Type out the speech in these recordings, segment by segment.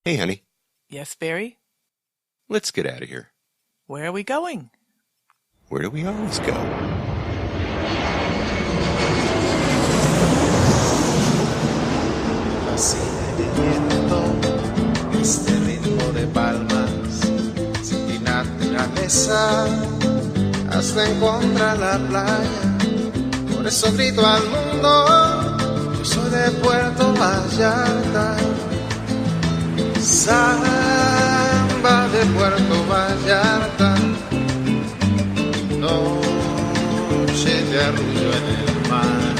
Hey, honey, Yes, Barry? let's get out of here. Where are we going? Where do we always go? Así de viento, este ritmo de palmas, sin mi naturaleza, hasta encontrar la playa. Por eso grito al mundo, yo soy de Puerto Vallarta. Samba de Puerto Vallarta, noche de arrullo en el mar.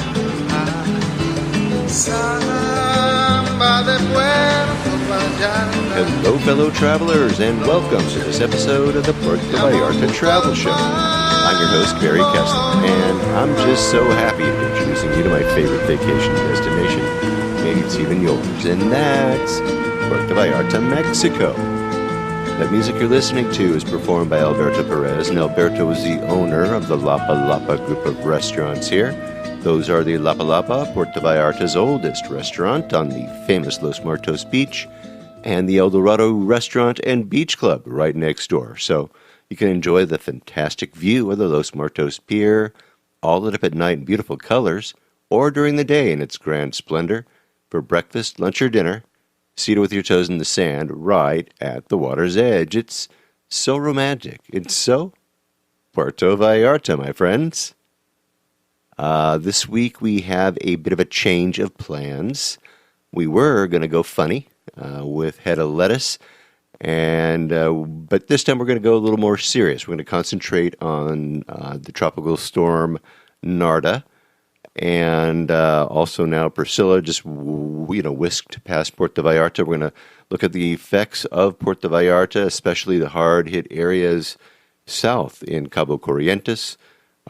Samba de Puerto Vallarta. Hello, fellow travelers, and welcome to this episode of the Puerto Vallarta Travel Show. I'm your host, Barry Kessler, and I'm just so happy to be introducing you to my favorite vacation destination. Maybe it's even yours, and that's Puerto Vallarta, Mexico. The music you're listening to is performed by Alberto Perez, and Alberto is the owner of the Lapa Lapa group of restaurants here. Those are the Lapa Lapa, Puerto Vallarta's oldest restaurant on the famous Los Muertos Beach, and the El Dorado Restaurant and Beach Club right next door. So you can enjoy the fantastic view of the Los Muertos Pier, all lit up at night in beautiful colors, or during the day in its grand splendor, for breakfast, lunch, or dinner, seated with your toes in the sand right at the water's edge. It's so romantic. It's so Puerto Vallarta, my friends. This week we have a bit of a change of plans. We were going to go funny with head of lettuce, but this time we're going to go a little more serious. We're going to concentrate on the Tropical Storm Narda, and also now Priscilla just whisked past Puerto Vallarta. We're going to look at the effects of Puerto Vallarta, especially the hard-hit areas south in Cabo Corrientes.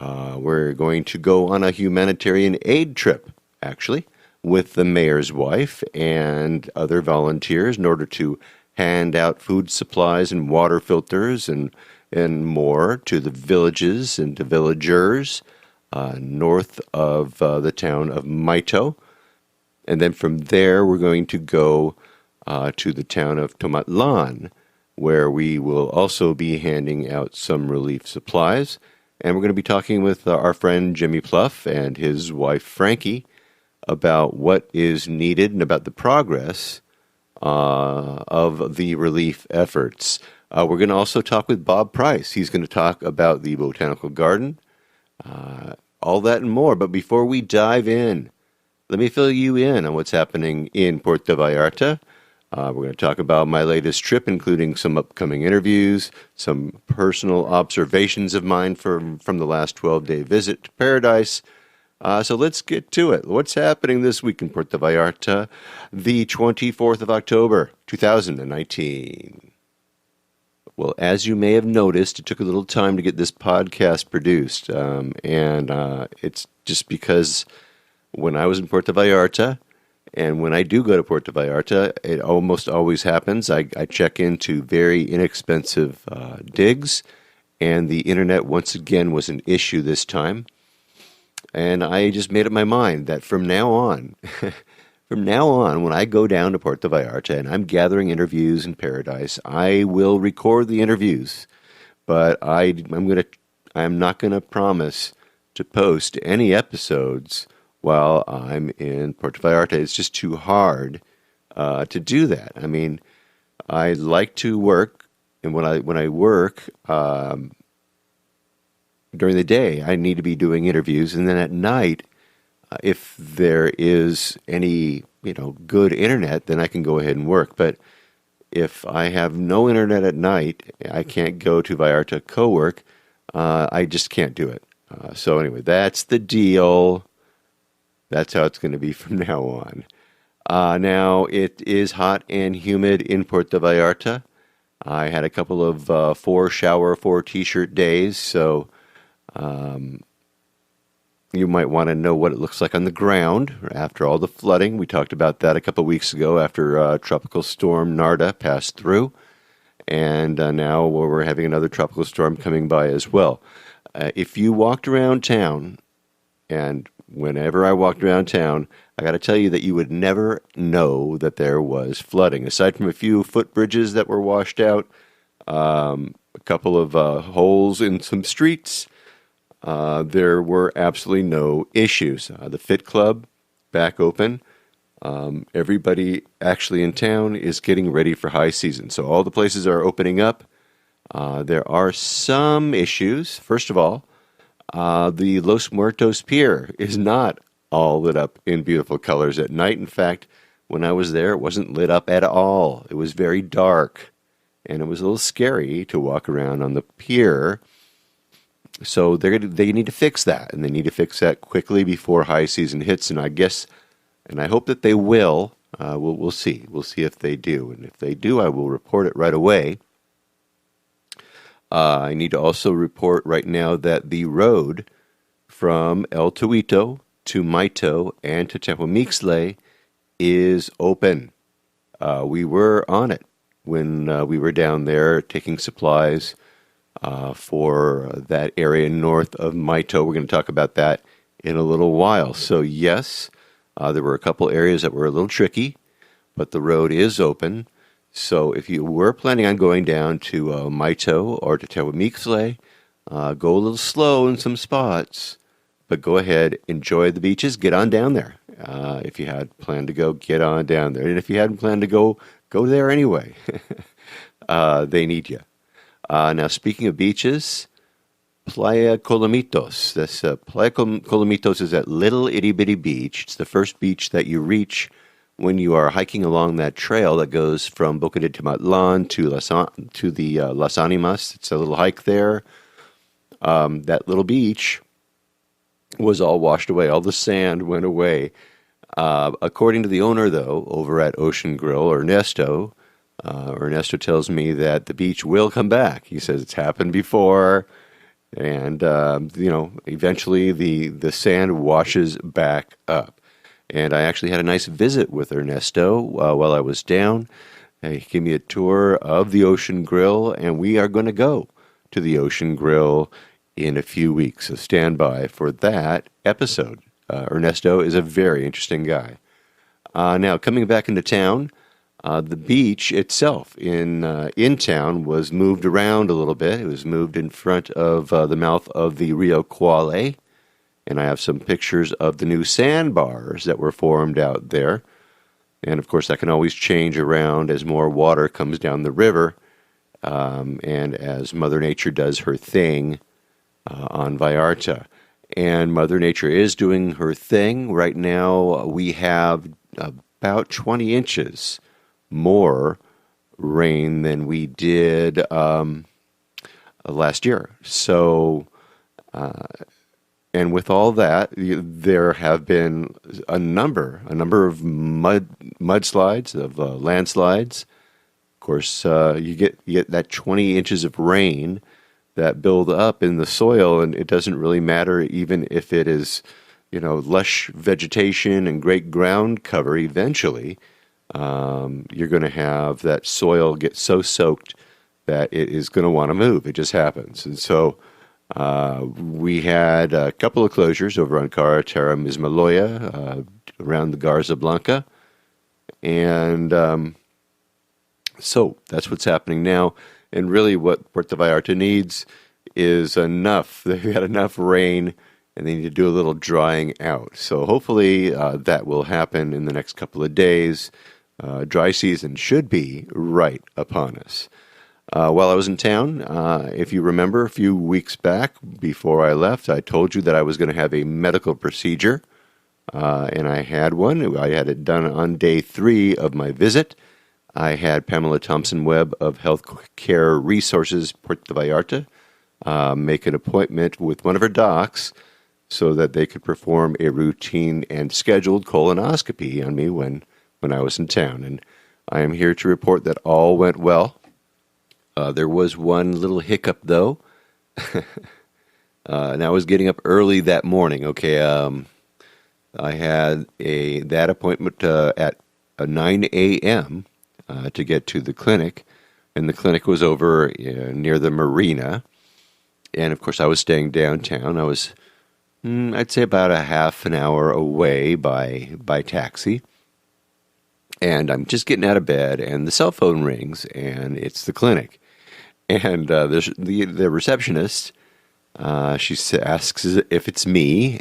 We're going to go on a humanitarian aid trip, actually, with the mayor's wife and other volunteers in order to hand out food supplies and water filters and more to the villages and to villagers north of the town of Maito. And then from there, we're going to go to the town of Tomatlan, where we will also be handing out some relief supplies. And we're going to be talking with our friend Jimmy Pluff and his wife Frankie about what is needed and about the progress of the relief efforts. We're going to also talk with Bob Price. He's going to talk about the Botanical Garden, all that and more. But before we dive in, let me fill you in on what's happening in Puerto Vallarta. We're going to talk about my latest trip, including some upcoming interviews, some personal observations of mine from the last 12-day visit to Paradise. So let's get to it. What's happening this week in Puerto Vallarta, the 24th of October, 2019? Well, as you may have noticed, it took a little time to get this podcast produced, and it's just because when I was in Puerto Vallarta, and when I do go to Puerto Vallarta, it almost always happens. I check into very inexpensive digs, and the internet once again was an issue this time. And I just made up my mind that from now on, when I go down to Puerto Vallarta and I'm gathering interviews in Paradise, I will record the interviews, but I'm not going to promise to post any episodes while I'm in Puerto Vallarta. It's just too hard to do that. I mean, I like to work, and when I work during the day, I need to be doing interviews, and then at night, if there is any good internet, then I can go ahead and work. But if I have no internet at night, I can't go to Vallarta co-work. I just can't do it. So anyway, that's the deal. That's how it's going to be from now on. Now, it is hot and humid in Puerto Vallarta. I had a couple of 4 t-shirt days, so you might want to know what it looks like on the ground after all the flooding. We talked about that a couple of weeks ago after Tropical Storm Narda passed through, and now we're having another tropical storm coming by as well. If you walked around town, and whenever I walked around town, I got to tell you that you would never know that there was flooding. Aside from a few footbridges that were washed out, a couple of holes in some streets, there were absolutely no issues. The Fit Club back open. Everybody actually in town is getting ready for high season. So all the places are opening up. There are some issues. First of all, the Los Muertos Pier is not all lit up in beautiful colors at night. In fact, when I was there, it wasn't lit up at all. It was very dark, and it was a little scary to walk around on the pier. So they need to fix that, and they need to fix that quickly before high season hits. And I hope that they will. We'll see. We'll see if they do, and if they do, I will report it right away. I need to also report right now that the road from El Tuito to Maito and to Tepomixtle is open. We were on it when we were down there taking supplies for that area north of Maito. We're going to talk about that in a little while. So yes, there were a couple areas that were a little tricky, but the road is open. So if you were planning on going down to Maito or to Tepomixtle, go a little slow in some spots, but go ahead, enjoy the beaches, get on down there. If you had planned to go, get on down there. And if you hadn't planned to go there anyway. They need you. Now, speaking of beaches, Playa Colomitos. This Playa Colomitos is that little itty-bitty beach. It's the first beach that you reach when you are hiking along that trail that goes from Boca de Timatlan to the Las Animas. It's a little hike there. That little beach was all washed away. All the sand went away. According to the owner, though, over at Ocean Grill, Ernesto tells me that the beach will come back. He says it's happened before, and eventually the sand washes back up. And I actually had a nice visit with Ernesto while I was down. He gave me a tour of the Ocean Grill, and we are going to go to the Ocean Grill in a few weeks. So stand by for that episode. Ernesto is a very interesting guy. Now, coming back into town, the beach itself in town was moved around a little bit. It was moved in front of the mouth of the Rio Quale. And I have some pictures of the new sandbars that were formed out there. And, of course, that can always change around as more water comes down the river and as Mother Nature does her thing on Vallarta. And Mother Nature is doing her thing. Right now, we have about 20 inches more rain than we did last year. So... And with all that, there have been a number of mudslides, of landslides. Of course, you get that 20 inches of rain that build up in the soil, and it doesn't really matter even if it is, lush vegetation and great ground cover. Eventually, you're going to have that soil get so soaked that it is going to want to move. It just happens, and so. We had a couple of closures over on Carretera Mismaloya, around the Garza Blanca. And so that's what's happening now. And really what Puerto Vallarta needs is enough. They've got enough rain, and they need to do a little drying out. So hopefully that will happen in the next couple of days. Dry season should be right upon us. While I was in town, if you remember a few weeks back before I left, I told you that I was going to have a medical procedure, and I had one. I had it done on day 3 of my visit. I had Pamela Thompson-Webb of Healthcare Resources Puerto Vallarta make an appointment with one of her docs so that they could perform a routine and scheduled colonoscopy on me when I was in town. And I am here to report that all went well. There was one little hiccup, though. And I was getting up early that morning. Okay, I had that appointment at 9 a.m. To get to the clinic, and the clinic was over near the marina. And of course, I was staying downtown. I was I'd say about a half an hour away by taxi. And I'm just getting out of bed, and the cell phone rings, and it's the clinic. And the receptionist, asks if it's me.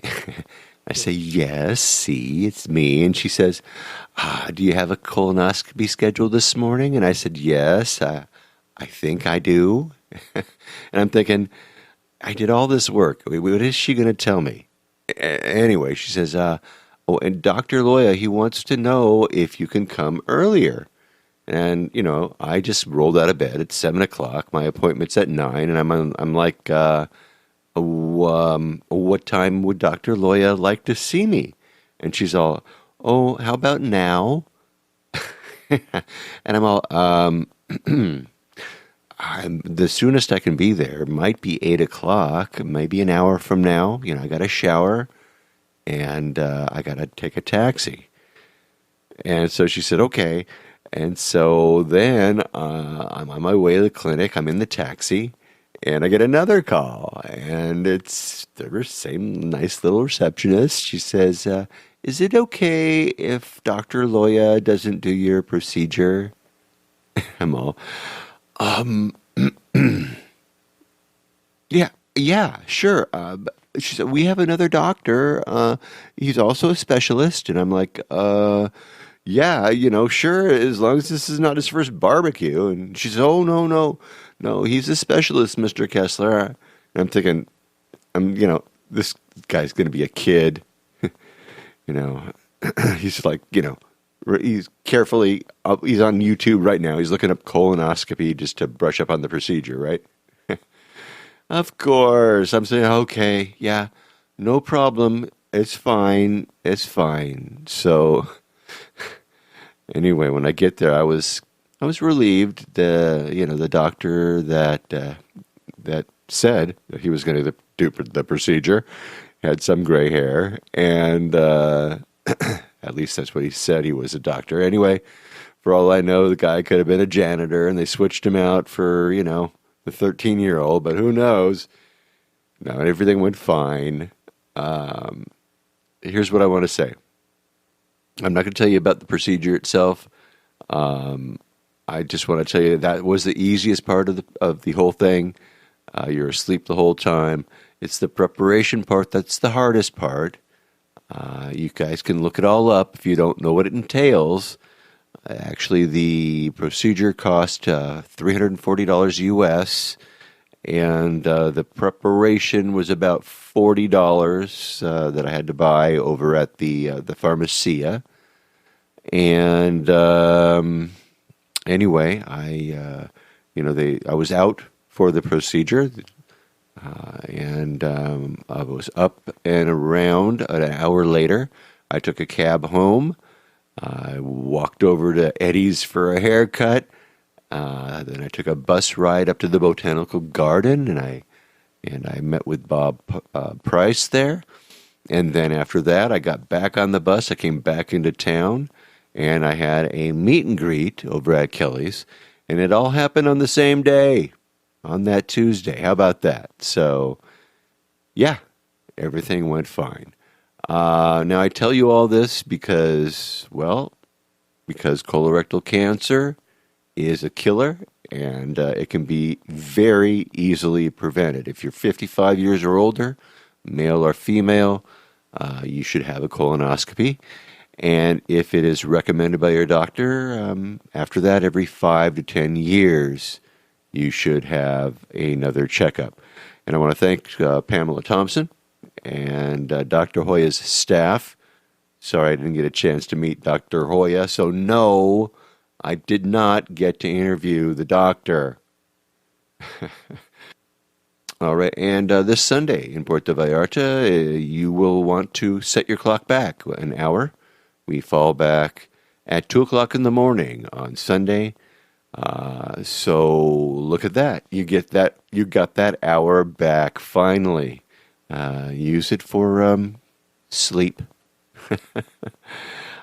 I say, yes, see, it's me. And she says, do you have a colonoscopy scheduled this morning? And I said, yes, I think I do. And I'm thinking, I did all this work. What is she going to tell me? Anyway, she says, and Dr. Loya, he wants to know if you can come earlier. And, I just rolled out of bed at 7 o'clock. My appointment's at 9, and I'm like, what time would Dr. Loya like to see me? And she's all, oh, how about now? And I'm all, the soonest I can be there might be 8 o'clock, maybe an hour from now. I got to shower, and I got to take a taxi. And so she said, okay. And so then I'm on my way to the clinic. I'm in the taxi, and I get another call. And it's the same nice little receptionist. She says, is it okay if Dr. Loya doesn't do your procedure? I'm all, yeah, sure. She said, we have another doctor. He's also a specialist. And I'm like, yeah, sure, as long as this is not his first barbecue. And she says, oh, no, he's a specialist, Mr. Kessler. And I'm thinking, this guy's going to be a kid. He's like, he's he's on YouTube right now. He's looking up colonoscopy just to brush up on the procedure, right? Of course. I'm saying, okay, yeah, no problem. It's fine. So anyway, when I get there, I was relieved. The doctor that said that he was going to do the procedure had some gray hair, and at least that's what he said. He was a doctor. Anyway, for all I know, the guy could have been a janitor, and they switched him out for the 13-year-old. But who knows? No, everything went fine. Here's what I want to say. I'm not going to tell you about the procedure itself. I just want to tell you that was the easiest part of the whole thing. You're asleep the whole time. It's the preparation part that's the hardest part. You guys can look it all up if you don't know what it entails. Actually, the procedure cost $340 US, and the preparation was about $40 that I had to buy over at the pharmacia. And anyway, I was out for the procedure, and I was up and around an hour later. I took a cab home. I walked over to Eddie's for a haircut. Then I took a bus ride up to the Botanical Garden, and I met with Bob Price there. And then after that, I got back on the bus. I came back into town, and I had a meet and greet over at Kelly's. And it all happened on the same day, on that Tuesday. How about that? So, yeah, everything went fine. Now, I tell you all this because colorectal cancer is a killer, and it can be very easily prevented. If you're 55 years or older, male or female, you should have a colonoscopy. And if it is recommended by your doctor, after that, every 5 to 10 years, you should have another checkup. And I want to thank Pamela Thompson and Dr. Hoya's staff. Sorry I didn't get a chance to meet Dr. Hoya, so no, I did not get to interview the doctor. All right, and this Sunday in Puerto Vallarta, you will want to set your clock back an hour. We fall back at 2 o'clock in the morning on Sunday. So look at that. You got that hour back finally. Use it for sleep.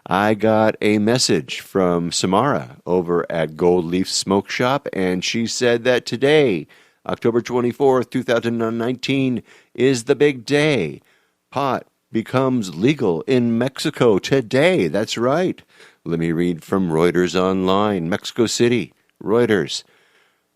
I got a message from Samara over at Gold Leaf Smoke Shop, and she said that today, October 24th, 2019, is the big day. Pot becomes legal in Mexico today. That's right. Let me read from Reuters Online. Mexico City, Reuters.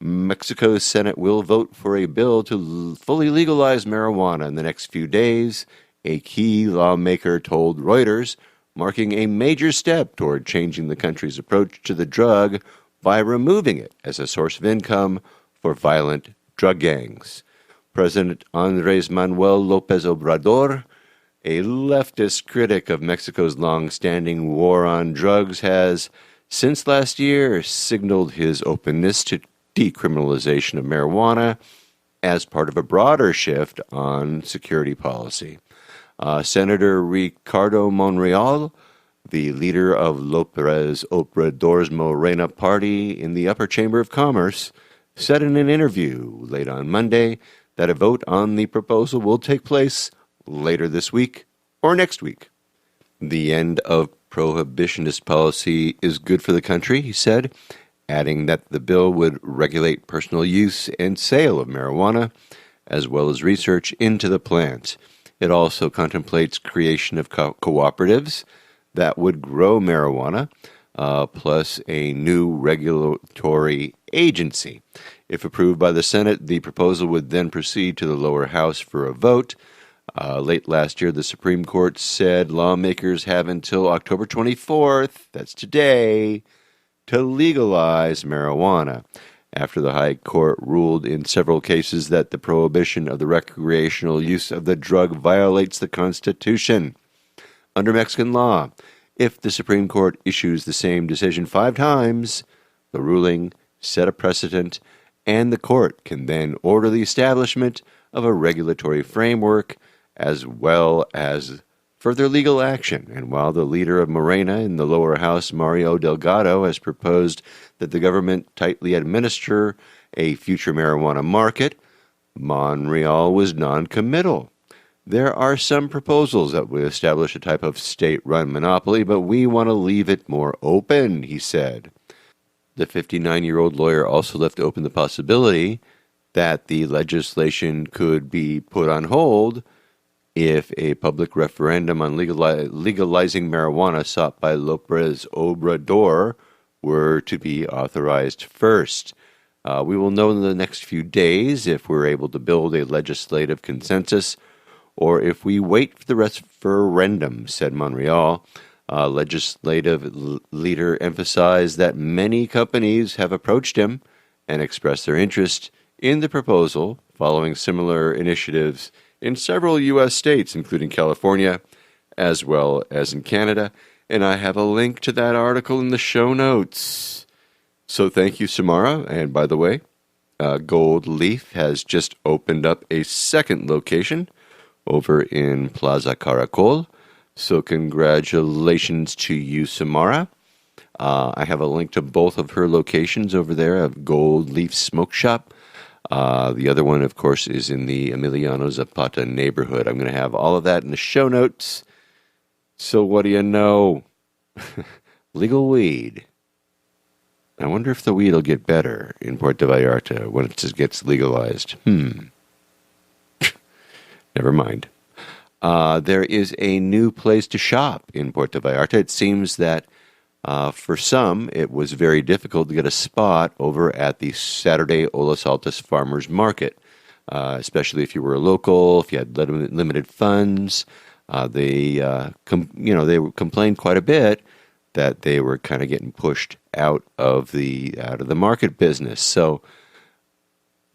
Mexico's Senate will vote for a bill to fully legalize marijuana in the next few days, a key lawmaker told Reuters, marking a major step toward changing the country's approach to the drug by removing it as a source of income for violent drug gangs. President Andrés Manuel López Obrador, a leftist critic of Mexico's long-standing war on drugs, has, since last year, signaled his openness to decriminalization of marijuana as part of a broader shift on security policy. Senator Ricardo Monreal, the leader of López Obrador's Morena party in the upper chamber of commerce, said in an interview late on Monday that a vote on the proposal will take place later this week or next week. The end of prohibitionist policy is good for the country, he said, adding that the bill would regulate personal use and sale of marijuana, as well as research into the plant. It also contemplates creation of cooperatives that would grow marijuana, plus a new regulatory agency. If approved by the Senate, the proposal would then proceed to the lower house for a vote. Late last year, the Supreme Court said lawmakers have until October 24th, that's today, to legalize marijuana, after the High Court ruled in several cases that the prohibition of the recreational use of the drug violates the Constitution. Under Mexican law, if the Supreme Court issues the same decision 5 times, the ruling set a precedent, and the court can then order the establishment of a regulatory framework as well as further legal action. And while the leader of Morena in the lower house, Mario Delgado, has proposed that the government tightly administer a future marijuana market, Monreal was non-committal. There are some proposals that would establish a type of state-run monopoly, but we want to leave it more open, he said. The 59-year-old lawyer also left open the possibility that the legislation could be put on hold if a public referendum on legalizing marijuana sought by López Obrador were to be authorized first. We will know in the next few days if we're able to build a legislative consensus or if we wait for the referendum, said Monreal. Legislative leader emphasized that many companies have approached him and expressed their interest in the proposal following similar initiatives in several U.S. states, including California, as well as in Canada. And I have a link to that article in the show notes. So thank you, Samara. And by the way, Gold Leaf has just opened up a second location over in Plaza Caracol. So congratulations to you, Samara. I have a link to both of her locations over there at Gold Leaf Smoke Shop. The other one, of course, is in the Emiliano Zapata neighborhood. I'm going to have all of that in the show notes. So what do you know? Legal weed. I wonder if the weed will get better in Puerto Vallarta when it gets legalized. Never mind. There is a new place to shop in Puerto Vallarta. It seems that for some, it was very difficult to get a spot over at the Saturday Olas Altas Farmers Market, especially if you were a local, if you had limited funds. They complained quite a bit that they were kind of getting pushed out of the market business. So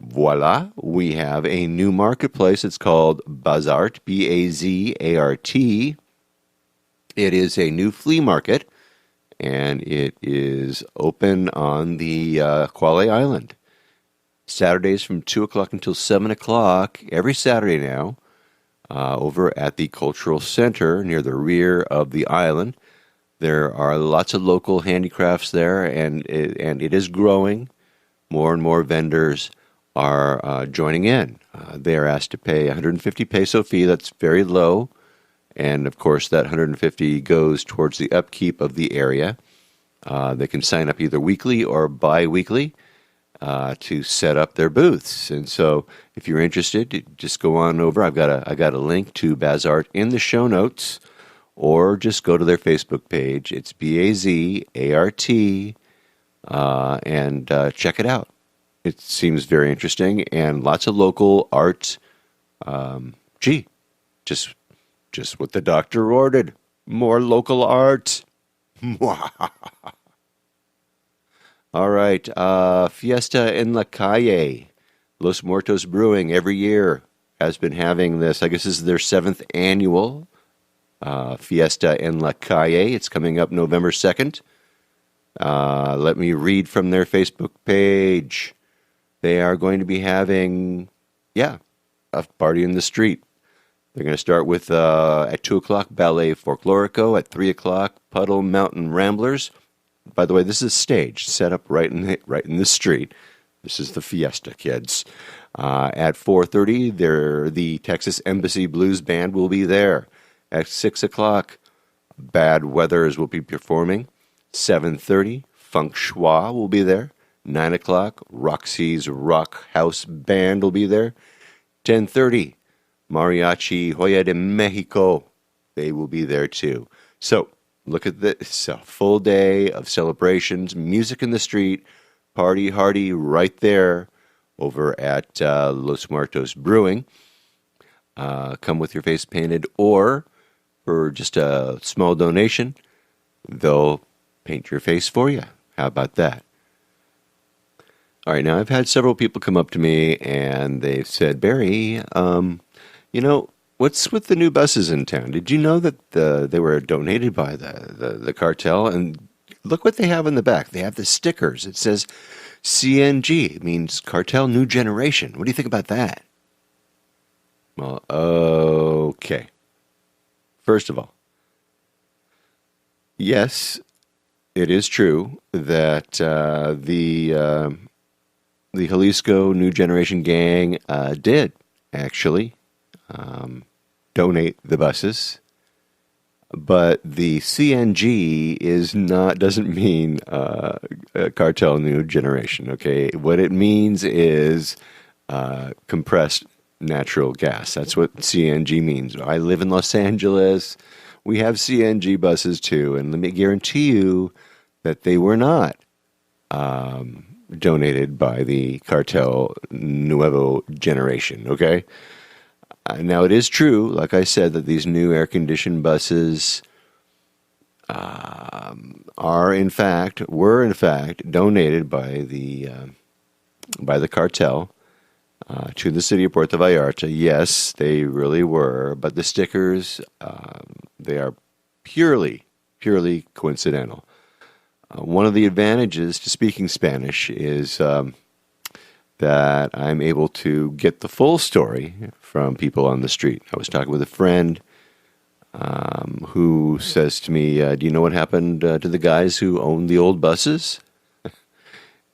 voila, we have a new marketplace. It's called Bazart, B-A-Z-A-R-T. It is a new flea market, and it is open on the Kwale Island. Saturdays from 2 o'clock until 7 o'clock, every Saturday now, over at the Cultural Center near the rear of the island. There are lots of local handicrafts there, and it is growing. More and more vendors are joining in. They are asked to pay 150 peso fee. That's very low. And, of course, that 150 goes towards the upkeep of the area. They can sign up either weekly or bi-weekly. to set up their booths. And so if you're interested, just go on over. I got a link to Bazart in the show notes, or just go to their Facebook page. It's Bazart, and check it out. It seems very interesting, and lots of local art. Just what the doctor ordered. More local art. All right, Fiesta en la Calle. Los Muertos Brewing every year has been having this. I guess this is their 7th annual Fiesta en la Calle. It's coming up November 2nd. Let me read from their Facebook page. They are going to be having, a party in the street. They're going to start with, at 2 o'clock, Ballet Folklorico. At 3 o'clock, Puddle Mountain Ramblers. By the way, this is a stage set up right in the street. This is the fiesta, kids. At 4:30, the Texas Embassy Blues Band will be there. At 6 o'clock, Bad Weathers will be performing. 7:30, Funk Schwa will be there. 9 o'clock, Roxy's Rock House Band will be there. 10:30, Mariachi Joya de Mexico. They will be there too. So, look at this, a full day of celebrations, music in the street, party hardy right there over at Los Muertos Brewing. Come with your face painted, or for just a small donation, they'll paint your face for you. How about that? All right, now I've had several people come up to me and they've said, Barry, what's with the new buses in town? Did you know that they were donated by the cartel? And look what they have in the back. They have the stickers. It says CNG. It means Cartel New Generation. What do you think about that? Well, okay. First of all, yes, it is true that the Jalisco New Generation gang did actually donate the buses, but the CNG doesn't mean Cartel New Generation. Okay, what it means is compressed natural gas. That's what CNG means. I live in Los Angeles. We have CNG buses too, and let me guarantee you that they were not donated by the Cartel Nuevo Generation. Okay. Now, it is true, like I said, that these new air-conditioned buses were in fact donated by the cartel to the city of Puerto Vallarta. Yes, they really were, but the stickers, they are purely coincidental. One of the advantages to speaking Spanish is that I'm able to get the full story from people on the street. I was talking with a friend who says to me, do you know what happened to the guys who owned the old buses? And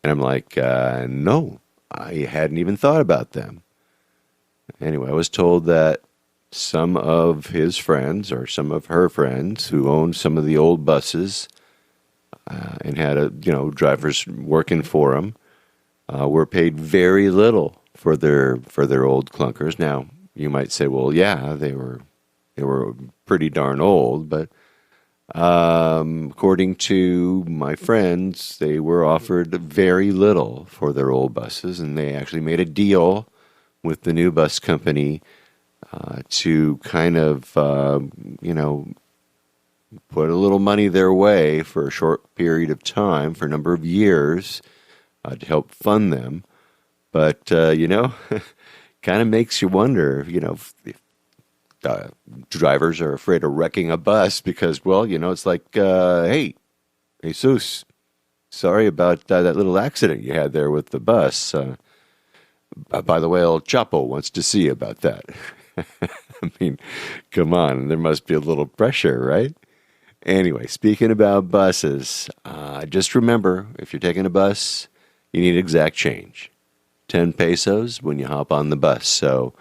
I'm like, no, I hadn't even thought about them. Anyway, I was told that some of his friends or some of her friends who owned some of the old buses and had drivers working for them were paid very little for their old clunkers. Now, you might say, well, yeah, they were pretty darn old, but according to my friends, they were offered very little for their old buses, and they actually made a deal with the new bus company to kind of, put a little money their way for a short period of time, for a number of years, to help fund them. But, kind of makes you wonder, if drivers are afraid of wrecking a bus because, it's like, hey, Jesus, sorry about that little accident you had there with the bus. By the way, El Chapo wants to see about that. I mean, come on, there must be a little pressure, right? Anyway, speaking about buses, just remember, if you're taking a bus, you need exact change. 10 pesos when you hop on the bus. So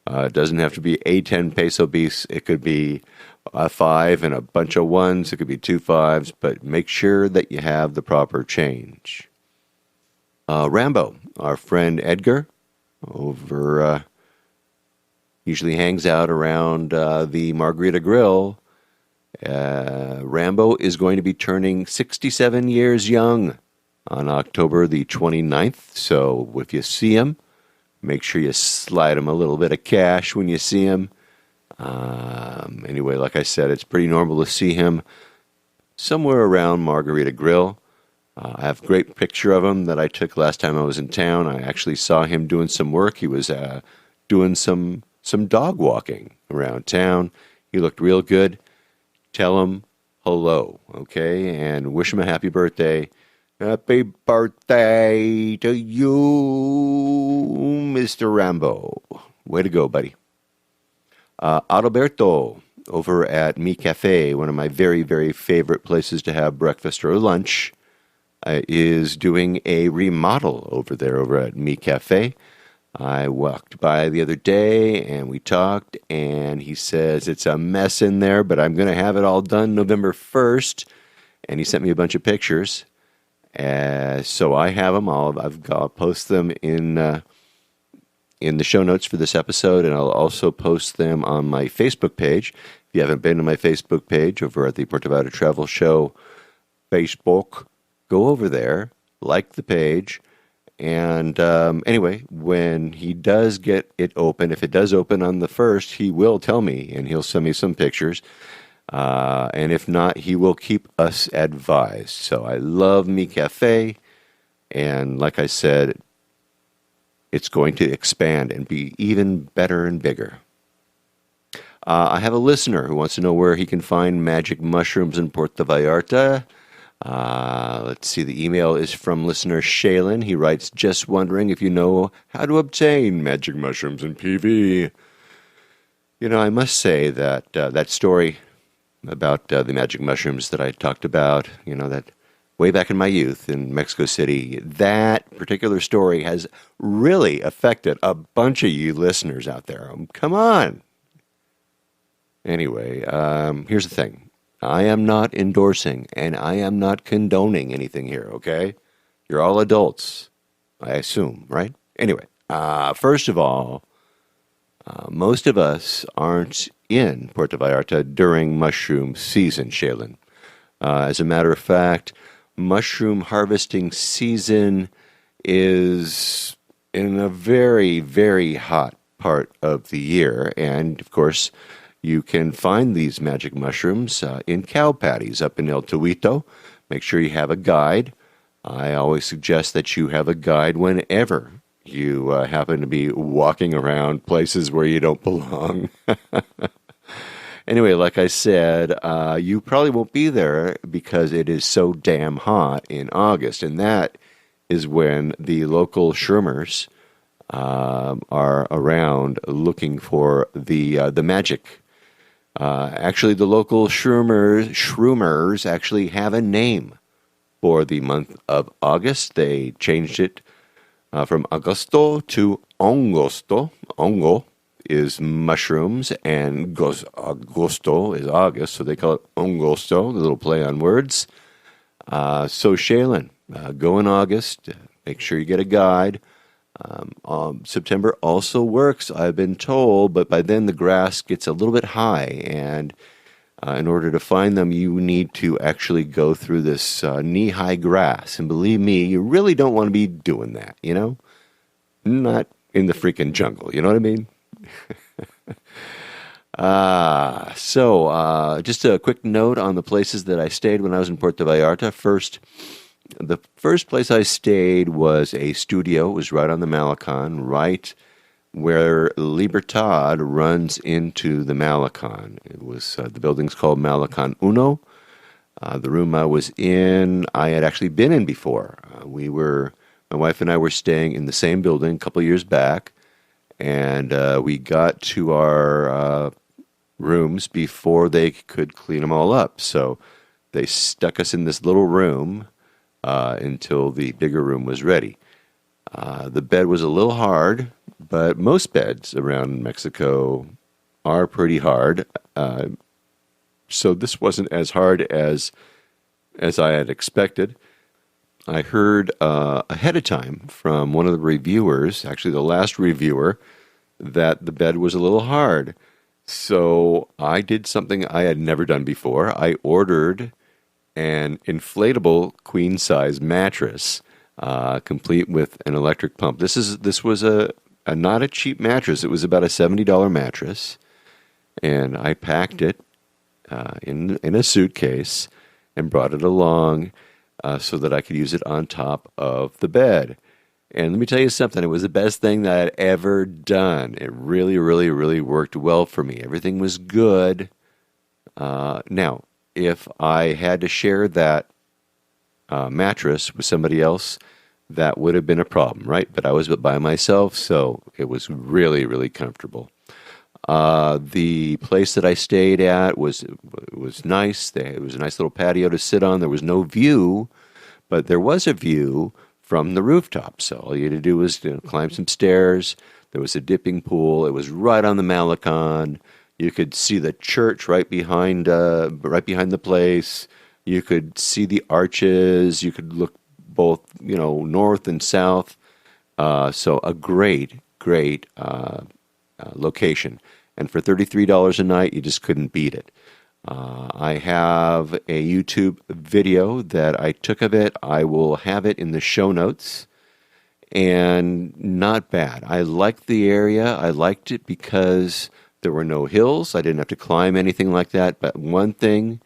it doesn't have to be a 10 peso piece. It could be a 5 and a bunch of ones. It could be 2 5s, but make sure that you have the proper change. Rambo, our friend Edgar, over usually hangs out around the Margarita Grill. Rambo is going to be turning 67 years young on October the 29th. So if you see him, make sure you slide him a little bit of cash when you see him. Anyway, like I said, it's pretty normal to see him somewhere around Margarita Grill. I have a great picture of him that I took last time I was in town. I actually saw him doing some work. He was doing some dog walking around town. He looked real good. Tell him hello, okay? And wish him a happy birthday. Happy birthday to you, Mr. Rambo. Way to go, buddy. Adalberto over at Mi Cafe, one of my very, very favorite places to have breakfast or lunch, is doing a remodel over there over at Mi Cafe. I walked by the other day and we talked, and he says it's a mess in there, but I'm going to have it all done November 1st. And he sent me a bunch of pictures. So I have them all. I'll post them in the show notes for this episode, and I'll also post them on my Facebook page. If you haven't been to my Facebook page over at the Puerto Vallarta Travel Show Facebook, go over there, like the page. And anyway, when he does get it open, if it does open on the 1st, he will tell me, and he'll send me some pictures. And if not, he will keep us advised. So I love Mi Cafe, and like I said, it's going to expand and be even better and bigger. I have a listener who wants to know where he can find magic mushrooms in Puerto Vallarta. Let's see, the email is from listener Shaylin. He writes, just wondering if you know how to obtain magic mushrooms in PV. You know, I must say that that story about the magic mushrooms that I talked about, you know, that way back in my youth in Mexico City, that particular story has really affected a bunch of you listeners out there. Come on. Anyway, here's the thing. I am not endorsing and I am not condoning anything here, okay? You're all adults, I assume, right? Anyway, first of all, most of us aren't in Puerto Vallarta during mushroom season, Shaylin. As a matter of fact, mushroom harvesting season is in a very, very hot part of the year. And, of course, you can find these magic mushrooms in cow patties up in El Tuito. Make sure you have a guide. I always suggest that you have a guide whenever you happen to be walking around places where you don't belong. Anyway, like I said, you probably won't be there because it is so damn hot in August, and that is when the local shroomers are around looking for the magic. Actually, the local shroomers actually have a name for the month of August. They changed it from Agosto to Ongosto. Ongo is mushrooms, and Agosto is August, so they call it Ongosto, the little play on words. So, Shaylin, go in August. Make sure you get a guide. September also works, I've been told, but by then the grass gets a little bit high, and in order to find them, you need to actually go through this knee-high grass. And believe me, you really don't want to be doing that, you know? Not in the freaking jungle, you know what I mean? So just a quick note on the places that I stayed when I was in Puerto Vallarta. The first place I stayed was a studio. It was right on the Malecon, right where Libertad runs into the Malecon. It was the building's called Malecon Uno. The room I was in, I had actually been in before. My wife and I were staying in the same building a couple years back, and we got to our rooms before they could clean them all up. So they stuck us in this little room until the bigger room was ready. The bed was a little hard, but most beds around Mexico are pretty hard. So this wasn't as hard as I had expected. I heard ahead of time from one of the reviewers, actually the last reviewer, that the bed was a little hard. So I did something I had never done before. I ordered an inflatable queen size mattress, complete with an electric pump. This was a not a cheap mattress. It was about a $70 mattress, and I packed it in a suitcase and brought it along so that I could use it on top of the bed. And let me tell you something, it was the best thing that I'd ever done. It really, really, really worked well for me. Everything was good. Now, if I had to share that mattress with somebody else, that would have been a problem, right? But I was by myself, so it was really, really comfortable. The place that I stayed at was nice. It was a nice little patio to sit on. There was no view, but there was a view from the rooftop. So all you had to do was climb some stairs. There was a dipping pool. It was right on the Malecon. You could see the church right behind the place. You could see the arches. You could look both, north and south. So a great location. And for $33 a night, you just couldn't beat it. I have a YouTube video that I took of it. I will have it in the show notes. And not bad. I liked the area. I liked it because there were no hills. I didn't have to climb anything like that. But one thing,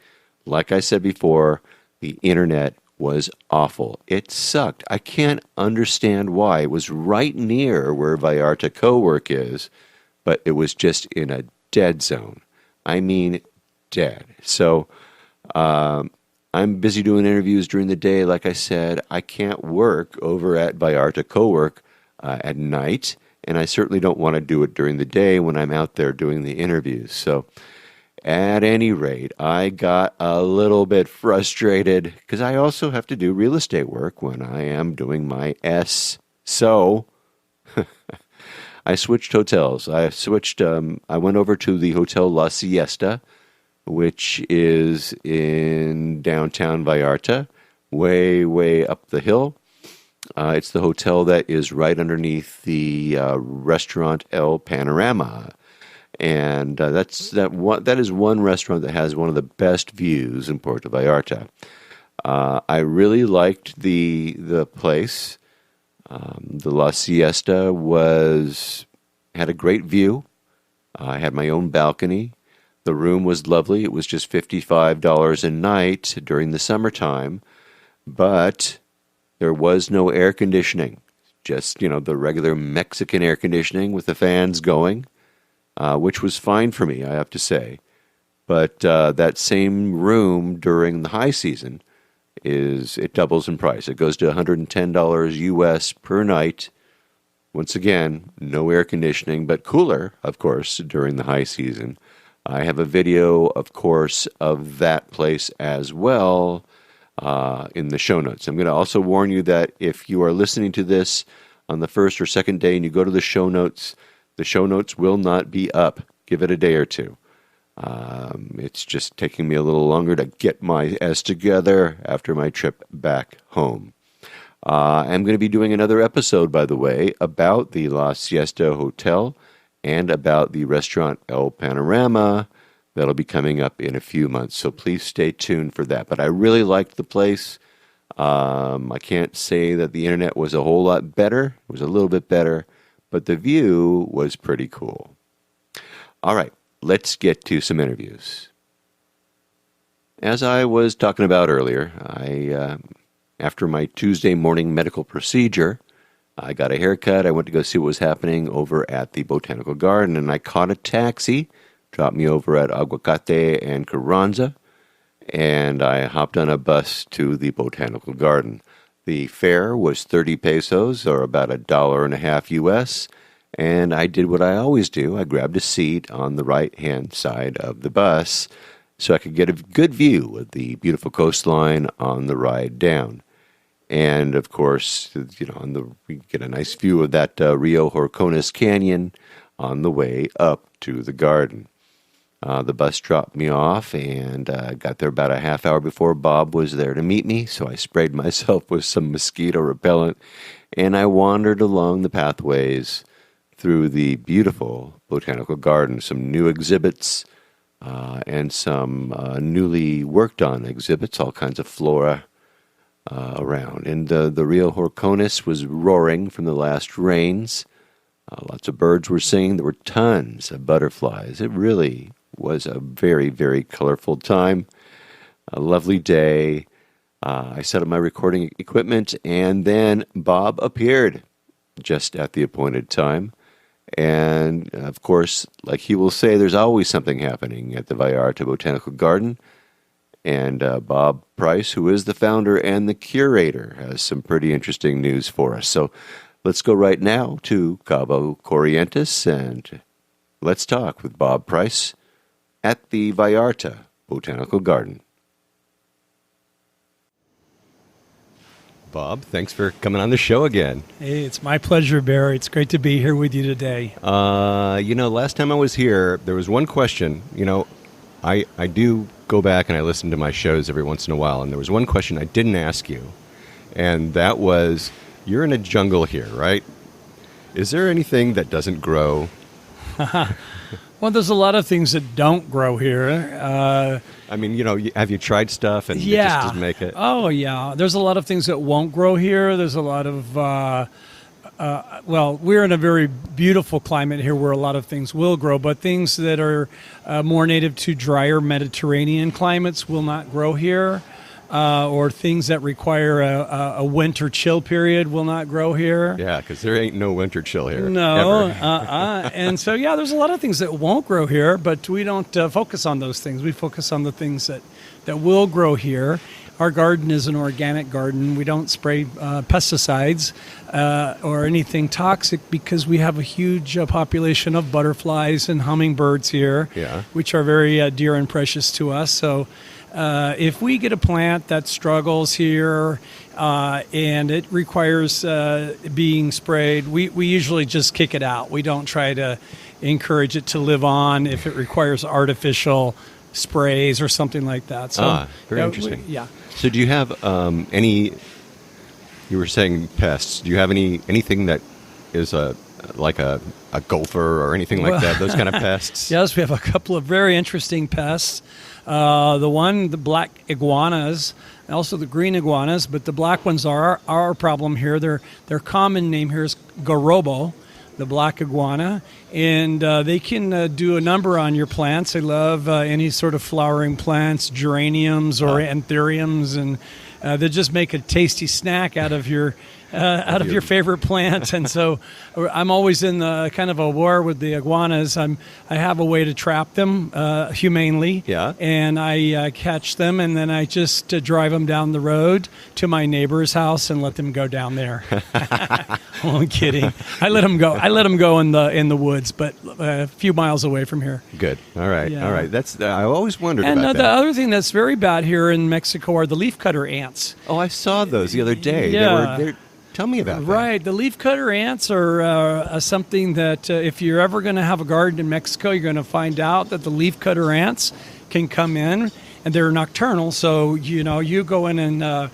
like I said before, the internet was awful. It sucked. I can't understand why. It was right near where Vallarta Co-work is, but it was just in a dead zone. I mean, dead. So I'm busy doing interviews during the day. Like I said, I can't work over at Vallarta Co-work at night, and I certainly don't want to do it during the day when I'm out there doing the interviews. So at any rate, I got a little bit frustrated because I also have to do real estate work when I am doing my S. So I switched hotels. I went over to the Hotel La Siesta, which is in downtown Vallarta, way, way up the hill. It's the hotel that is right underneath the restaurant El Panorama. And that is one restaurant that has one of the best views in Puerto Vallarta. I really liked the place. The La Siesta had a great view. I had my own balcony. The room was lovely. It was just $55 a night during the summertime, but there was no air conditioning. Just, the regular Mexican air conditioning with the fans going, which was fine for me, I have to say. But that same room during the high season it doubles in price. It goes to $110 US per night. Once again, no air conditioning, but cooler, of course, during the high season. I have a video, of course, of that place as well in the show notes. I'm going to also warn you that if you are listening to this on the first or second day and you go to the show notes will not be up. Give it a day or two. It's just taking me a little longer to get my S together after my trip back home. I'm going to be doing another episode, by the way, about the La Siesta Hotel and about the restaurant El Panorama. That'll be coming up in a few months, so please stay tuned for that. But I really liked the place. I can't say that the internet was a whole lot better. It was a little bit better, but the view was pretty cool. All right, let's get to some interviews. As I was talking about earlier, after my Tuesday morning medical procedure, I got a haircut. I went to go see what was happening over at the Botanical Garden, and I caught a taxi, dropped me over at Aguacate and Carranza, and I hopped on a bus to the Botanical Garden. The fare was 30 pesos, or about $1.50 US, and I did what I always do. I grabbed a seat on the right-hand side of the bus so I could get a good view of the beautiful coastline on the ride down. And, of course, we get a nice view of that Rio Horcones Canyon on the way up to the garden. The bus dropped me off, and got there about a half hour before Bob was there to meet me, so I sprayed myself with some mosquito repellent, and I wandered along the pathways through the beautiful botanical garden, some new exhibits, and some newly worked on exhibits, all kinds of flora around. And the Rio Horcones was roaring from the last rains. Lots of birds were singing. There were tons of butterflies. It really was a very, very colorful time. A lovely day. I set up my recording equipment, and then Bob appeared just at the appointed time. And, of course, like he will say, there's always something happening at the Vallarta Botanical Garden. And Bob Price, who is the founder and the curator, has some pretty interesting news for us. So let's go right now to Cabo Corrientes, and let's talk with Bob Price at the Vallarta Botanical Garden. Bob, thanks for coming on the show again. Hey, it's my pleasure, Barry. It's great to be here with you today. Last time I was here, there was one question. I do go back and I listen to my shows every once in a while, and there was one question I didn't ask you, and that was, you're in a jungle here, right? Is there anything that doesn't grow? Well, there's a lot of things that don't grow here. Have you tried stuff and it just doesn't make it? Oh, yeah. There's a lot of things that won't grow here. There's a lot of, we're in a very beautiful climate here where a lot of things will grow, but things that are more native to drier Mediterranean climates will not grow here. Or things that require a winter chill period will not grow here. Yeah, because there ain't no winter chill here. No. And so, there's a lot of things that won't grow here, but we don't focus on those things. We focus on the things that will grow here. Our garden is an organic garden. We don't spray pesticides or anything toxic because we have a huge population of butterflies and hummingbirds here, which are very dear and precious to us. So if we get a plant that struggles here and it requires being sprayed, we usually just kick it out. We don't try to encourage it to live on if it requires artificial sprays or something like that. So, very interesting. So do you have any, you were saying pests, do you have anything that is like a gopher or anything like that, those kind of pests? Yes, we have a couple of very interesting pests. The black iguanas, and also the green iguanas, but the black ones are our problem here. Their common name here is garrobo, the black iguana, and they can do a number on your plants. They love any sort of flowering plants, geraniums or anthuriums, and they just make a tasty snack out of your favorite plant. And so I'm always in the kind of a war with the iguanas. I have a way to trap them humanely. Yeah. And I catch them, and then I just drive them down the road to my neighbor's house and let them go down there. I'm kidding. I let them go in the woods, but a few miles away from here. Good. All right. Yeah. All right. That's I always wondered and about that. The other thing that's very bad here in Mexico are the leafcutter ants. Oh, I saw those the other day. Yeah. Tell me about that. Right. The leafcutter ants are something that if you're ever going to have a garden in Mexico, you're going to find out that the leafcutter ants can come in, and they're nocturnal. So, you go in and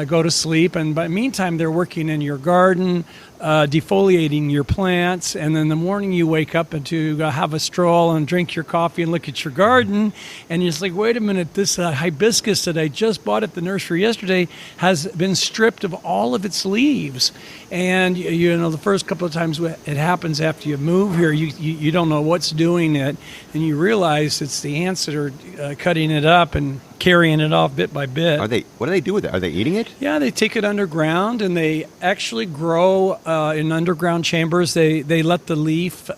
go to sleep, and by the meantime, they're working in your garden, defoliating your plants, and then in the morning you wake up and to have a stroll and drink your coffee and look at your garden, and you're just like, wait a minute, this hibiscus that I just bought at the nursery yesterday has been stripped of all of its leaves. And the first couple of times it happens after you move here, you don't know what's doing it, and you realize it's the ants that are cutting it up and carrying it off bit by bit. What do they do with it? Are they eating it? Yeah, they take it underground, and they actually grow in underground chambers. They let the leaf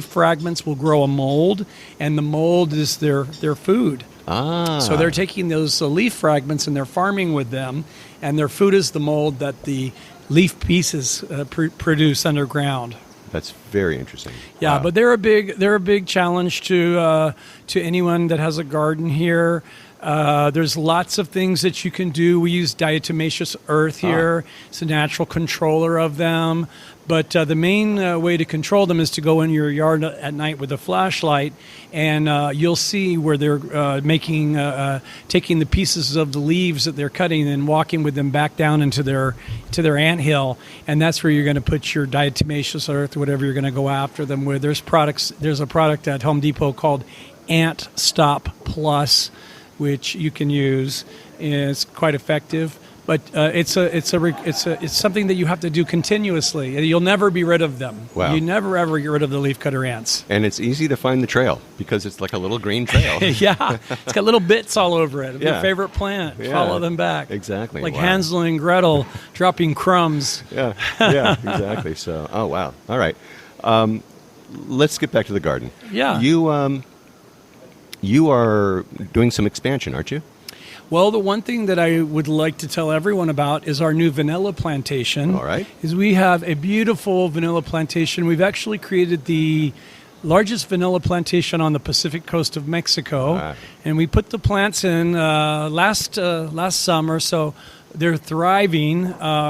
fragments will grow a mold, and the mold is their food. So they're taking those leaf fragments and they're farming with them, and their food is the mold that the leaf pieces produce underground. That's very interesting. Yeah, Wow. but they're a big challenge to anyone that has a garden here. There's lots of things that you can do. We use diatomaceous earth here. It's a natural controller of them. But the main way to control them is to go in your yard at night with a flashlight, and you'll see where they're taking the pieces of the leaves that they're cutting and walking with them back down into their anthill, and that's where you're going to put your diatomaceous earth, whatever you're going to go after them with. There's a product at Home Depot called Ant Stop Plus, which you can use. It's quite effective. But it's something that you have to do continuously. You'll never be rid of them. Wow. You never ever get rid of the leafcutter ants. And it's easy to find the trail because it's like a little green trail. Yeah, it's got little bits all over it. Yeah. Your favorite plant. Yeah. Follow them back. Exactly. Like Wow. Hansel and Gretel dropping crumbs. Yeah, exactly. So, oh wow. All right. Let's get back to the garden. Yeah. You are doing some expansion, aren't you? Well, the one thing that I would like to tell everyone about is our new vanilla plantation. All right. Is we have a beautiful vanilla plantation. We've actually created the largest vanilla plantation on the Pacific coast of Mexico, Wow. and we put the plants in last summer. So they're thriving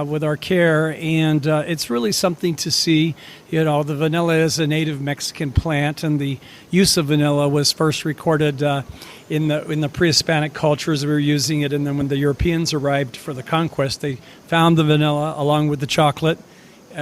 with our care, and it's really something to see. You know, the vanilla is a native Mexican plant, and the use of vanilla was first recorded in the pre-Hispanic cultures. We were using it, and then when the Europeans arrived for the conquest, they found the vanilla along with the chocolate,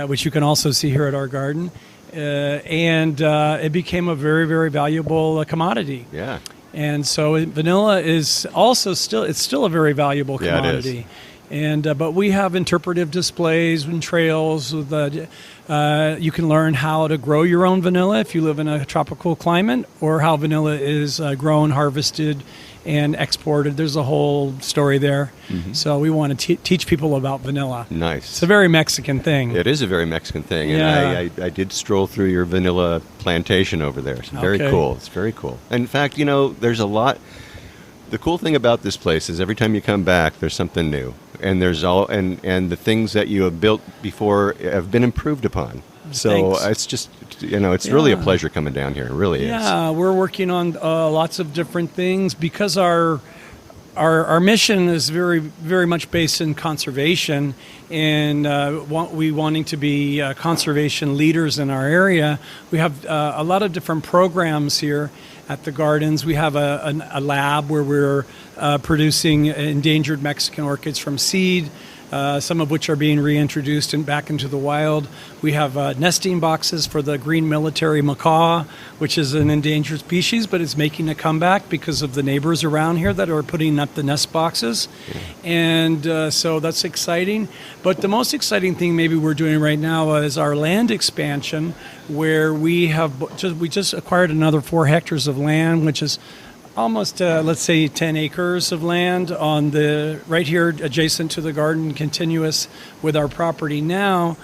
which you can also see here at our garden, and it became a very, very valuable commodity. Yeah. And so vanilla is also still a very valuable Yeah, it is. commodity. And but we have interpretive displays and trails with you can learn how to grow your own vanilla if you live in a tropical climate, or how vanilla is grown, harvested, and exported. There's a whole story there. Mm-hmm. So we want to teach people about vanilla. Nice. It's a very Mexican thing. It is a very Mexican thing, Yeah. and I did stroll through your vanilla plantation over there. It's very Okay. cool. It's very cool. In fact, you know, there's a lot. The cool thing about this place is every time you come back, there's something new, and and the things that you have built before have been improved upon. So Thanks. it's just, you know, it's really a Yeah. pleasure coming down here. It really is. Yeah, we're working on lots of different things because our mission is very, very much based in conservation, and we wanting to be conservation leaders in our area. We have a lot of different programs here at the gardens. We have a lab where we're producing endangered Mexican orchids from seed, some of which are being reintroduced and back into the wild. We have nesting boxes for the green military macaw, which is an endangered species, but it's making a comeback because of the neighbors around here that are putting up the nest boxes. And so that's exciting. But the most exciting thing maybe we're doing right now is our land expansion, where we just acquired another 4 hectares of land, which is almost, let's say, 10 acres of land on the right here adjacent to the garden, continuous with our property now,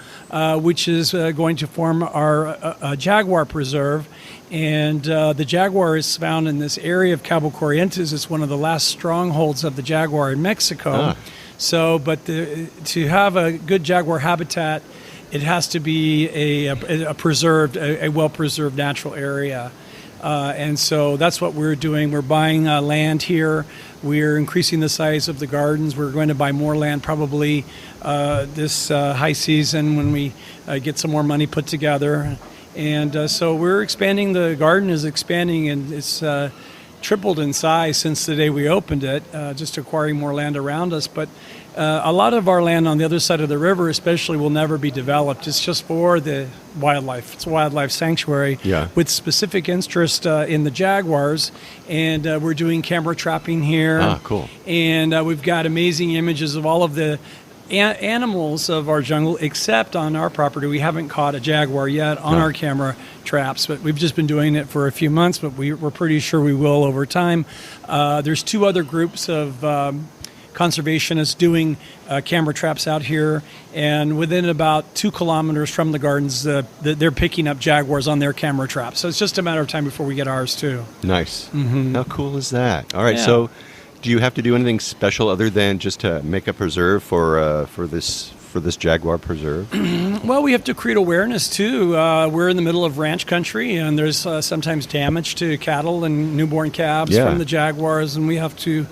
which is going to form our jaguar preserve. And the jaguar is found in this area of Cabo Corrientes. It's one of the last strongholds of the jaguar in Mexico. Ah. So, but to have a good jaguar habitat, it has to be a preserved, a well-preserved natural area. And so that's what we're doing. We're buying land here. We're increasing the size of the gardens. We're going to buy more land probably this high season when we get some more money put together. And so we're expanding. The garden is expanding, and it's tripled in size since the day we opened it, just acquiring more land around us. But a lot of our land on the other side of the river especially will never be developed. It's just for the wildlife. It's a wildlife sanctuary with specific interest in the jaguars. And we're doing camera trapping here. Ah, cool. And we've got amazing images of all of the animals of our jungle, except on our property. We haven't caught a jaguar yet on our camera traps, but we've just been doing it for a few months, but we're pretty sure we will over time. There's 2 other groups of conservationists doing camera traps out here, and within about 2 kilometers from the gardens, they're picking up jaguars on their camera traps. So it's just a matter of time before we get ours too. Nice. How cool is that? All right, Yeah. so do you have to do anything special other than just to make a preserve for this for this jaguar preserve? Well, we have to create awareness too. We're in the middle of ranch country, and there's sometimes damage to cattle and newborn calves Yeah. from the jaguars, and we have to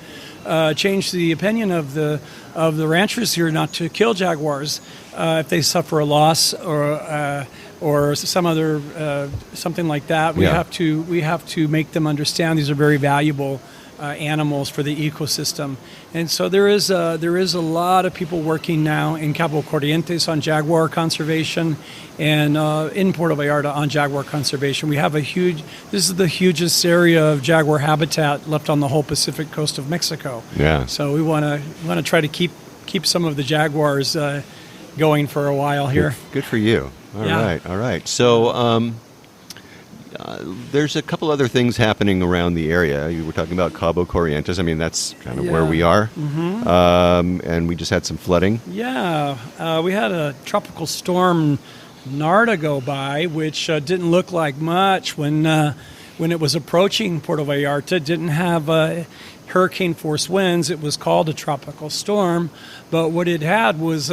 change the opinion of the ranchers here not to kill jaguars if they suffer a loss or some other something like that. We have to make them understand these are very valuable animals for the ecosystem. And so there is a lot of people working now in Cabo Corrientes on jaguar conservation, and in Puerto Vallarta on jaguar conservation. We have this is the hugest area of jaguar habitat left on the whole Pacific coast of Mexico. Yeah. So we want to try to keep some of the jaguars going for a while here. Good for you. All right. So there's a couple other things happening around the area. You were talking about Cabo Corrientes. I mean, that's kind of where we are. Mm-hmm. And we just had some flooding. Yeah. We had a tropical storm Narda go by, which didn't look like much when it was approaching Puerto Vallarta. It didn't have hurricane force winds. It was called a tropical storm, but what it had was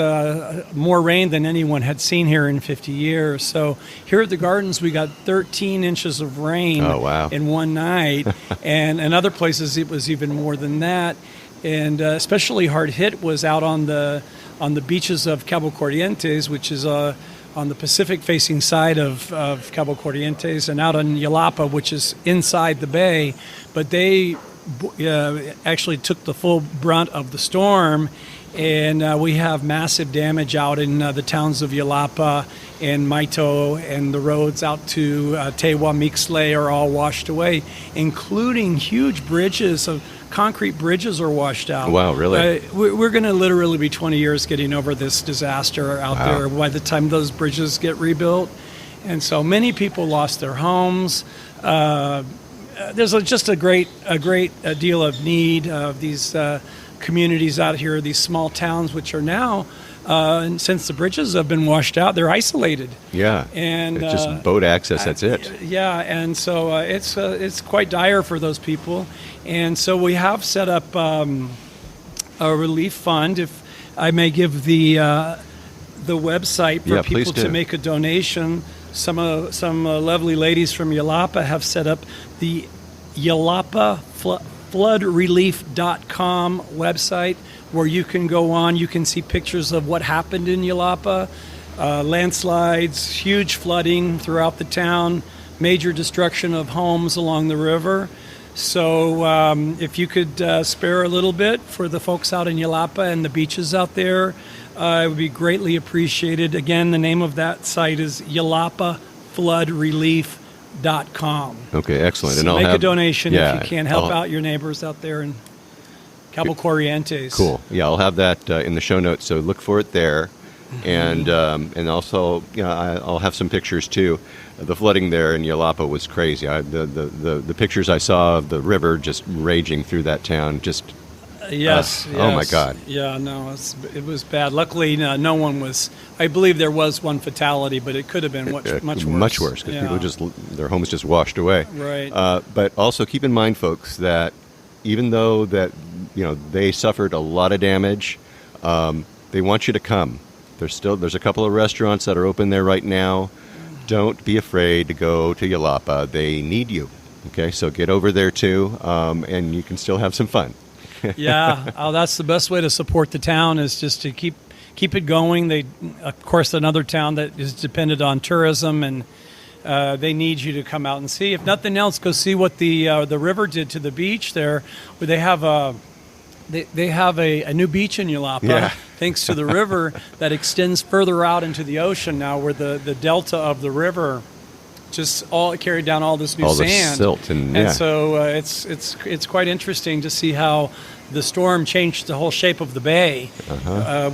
more rain than anyone had seen here in 50 years. So here at the gardens, we got 13 inches of rain in one night, and in other places it was even more than that. And especially hard hit was out on the beaches of Cabo Corrientes, which is on the Pacific-facing side of Cabo Corrientes, and out on Yalapa, which is inside the bay. But they actually took the full brunt of the storm, and we have massive damage out in the towns of Yalapa and Maito, and the roads out to Tewa, Mixley are all washed away, including huge bridges of concrete bridges are washed out. Wow, really? We're going to literally be 20 years getting over this disaster out there by the time those bridges get rebuilt. And so many people lost their homes. There's just a great deal of need of these communities out here, these small towns, which are now, and since the bridges have been washed out, they're isolated. Yeah, and it's just boat access. That's it. Yeah, and so it's quite dire for those people, and so we have set up a relief fund. If I may give the website for people to make a donation. Some lovely ladies from Yalapa have set up the Yalapa floodrelief.com website, where you can go on. You can see pictures of what happened in Yalapa, landslides, huge flooding throughout the town, major destruction of homes along the river. So if you could spare a little bit for the folks out in Yalapa and the beaches out there, it would be greatly appreciated. Again, the name of that site is YalapaFloodRelief.com. Okay, excellent. So and I'll make have a donation if you can. Help I'll out your neighbors out there in Cabo Corrientes. Cool. Yeah, I'll have that in the show notes, so look for it there. Mm-hmm. And also, I'll have some pictures too. The flooding there in Yalapa was crazy. The pictures I saw of the river just raging through that town, just yes. Oh my God. Yeah, no, it was bad. Luckily, no one was. I believe there was one fatality, but it could have been much worse. Much worse, because people their homes just washed away. Right. But also keep in mind, folks, that even though that they suffered a lot of damage, they want you to come. There's a couple of restaurants that are open there right now. Don't be afraid to go to Yalapa. They need you. Okay, so get over there too, and you can still have some fun. Yeah, that's the best way to support the town, is just to keep it going. Of course, another town that is dependent on tourism, and they need you to come out and see. If nothing else, go see what the river did to the beach there, where they have a new beach in Yalapa, thanks to the river that extends further out into the ocean now, where the delta of the river just all carried down all this new sand, the silt, and so it's quite interesting to see how the storm changed the whole shape of the bay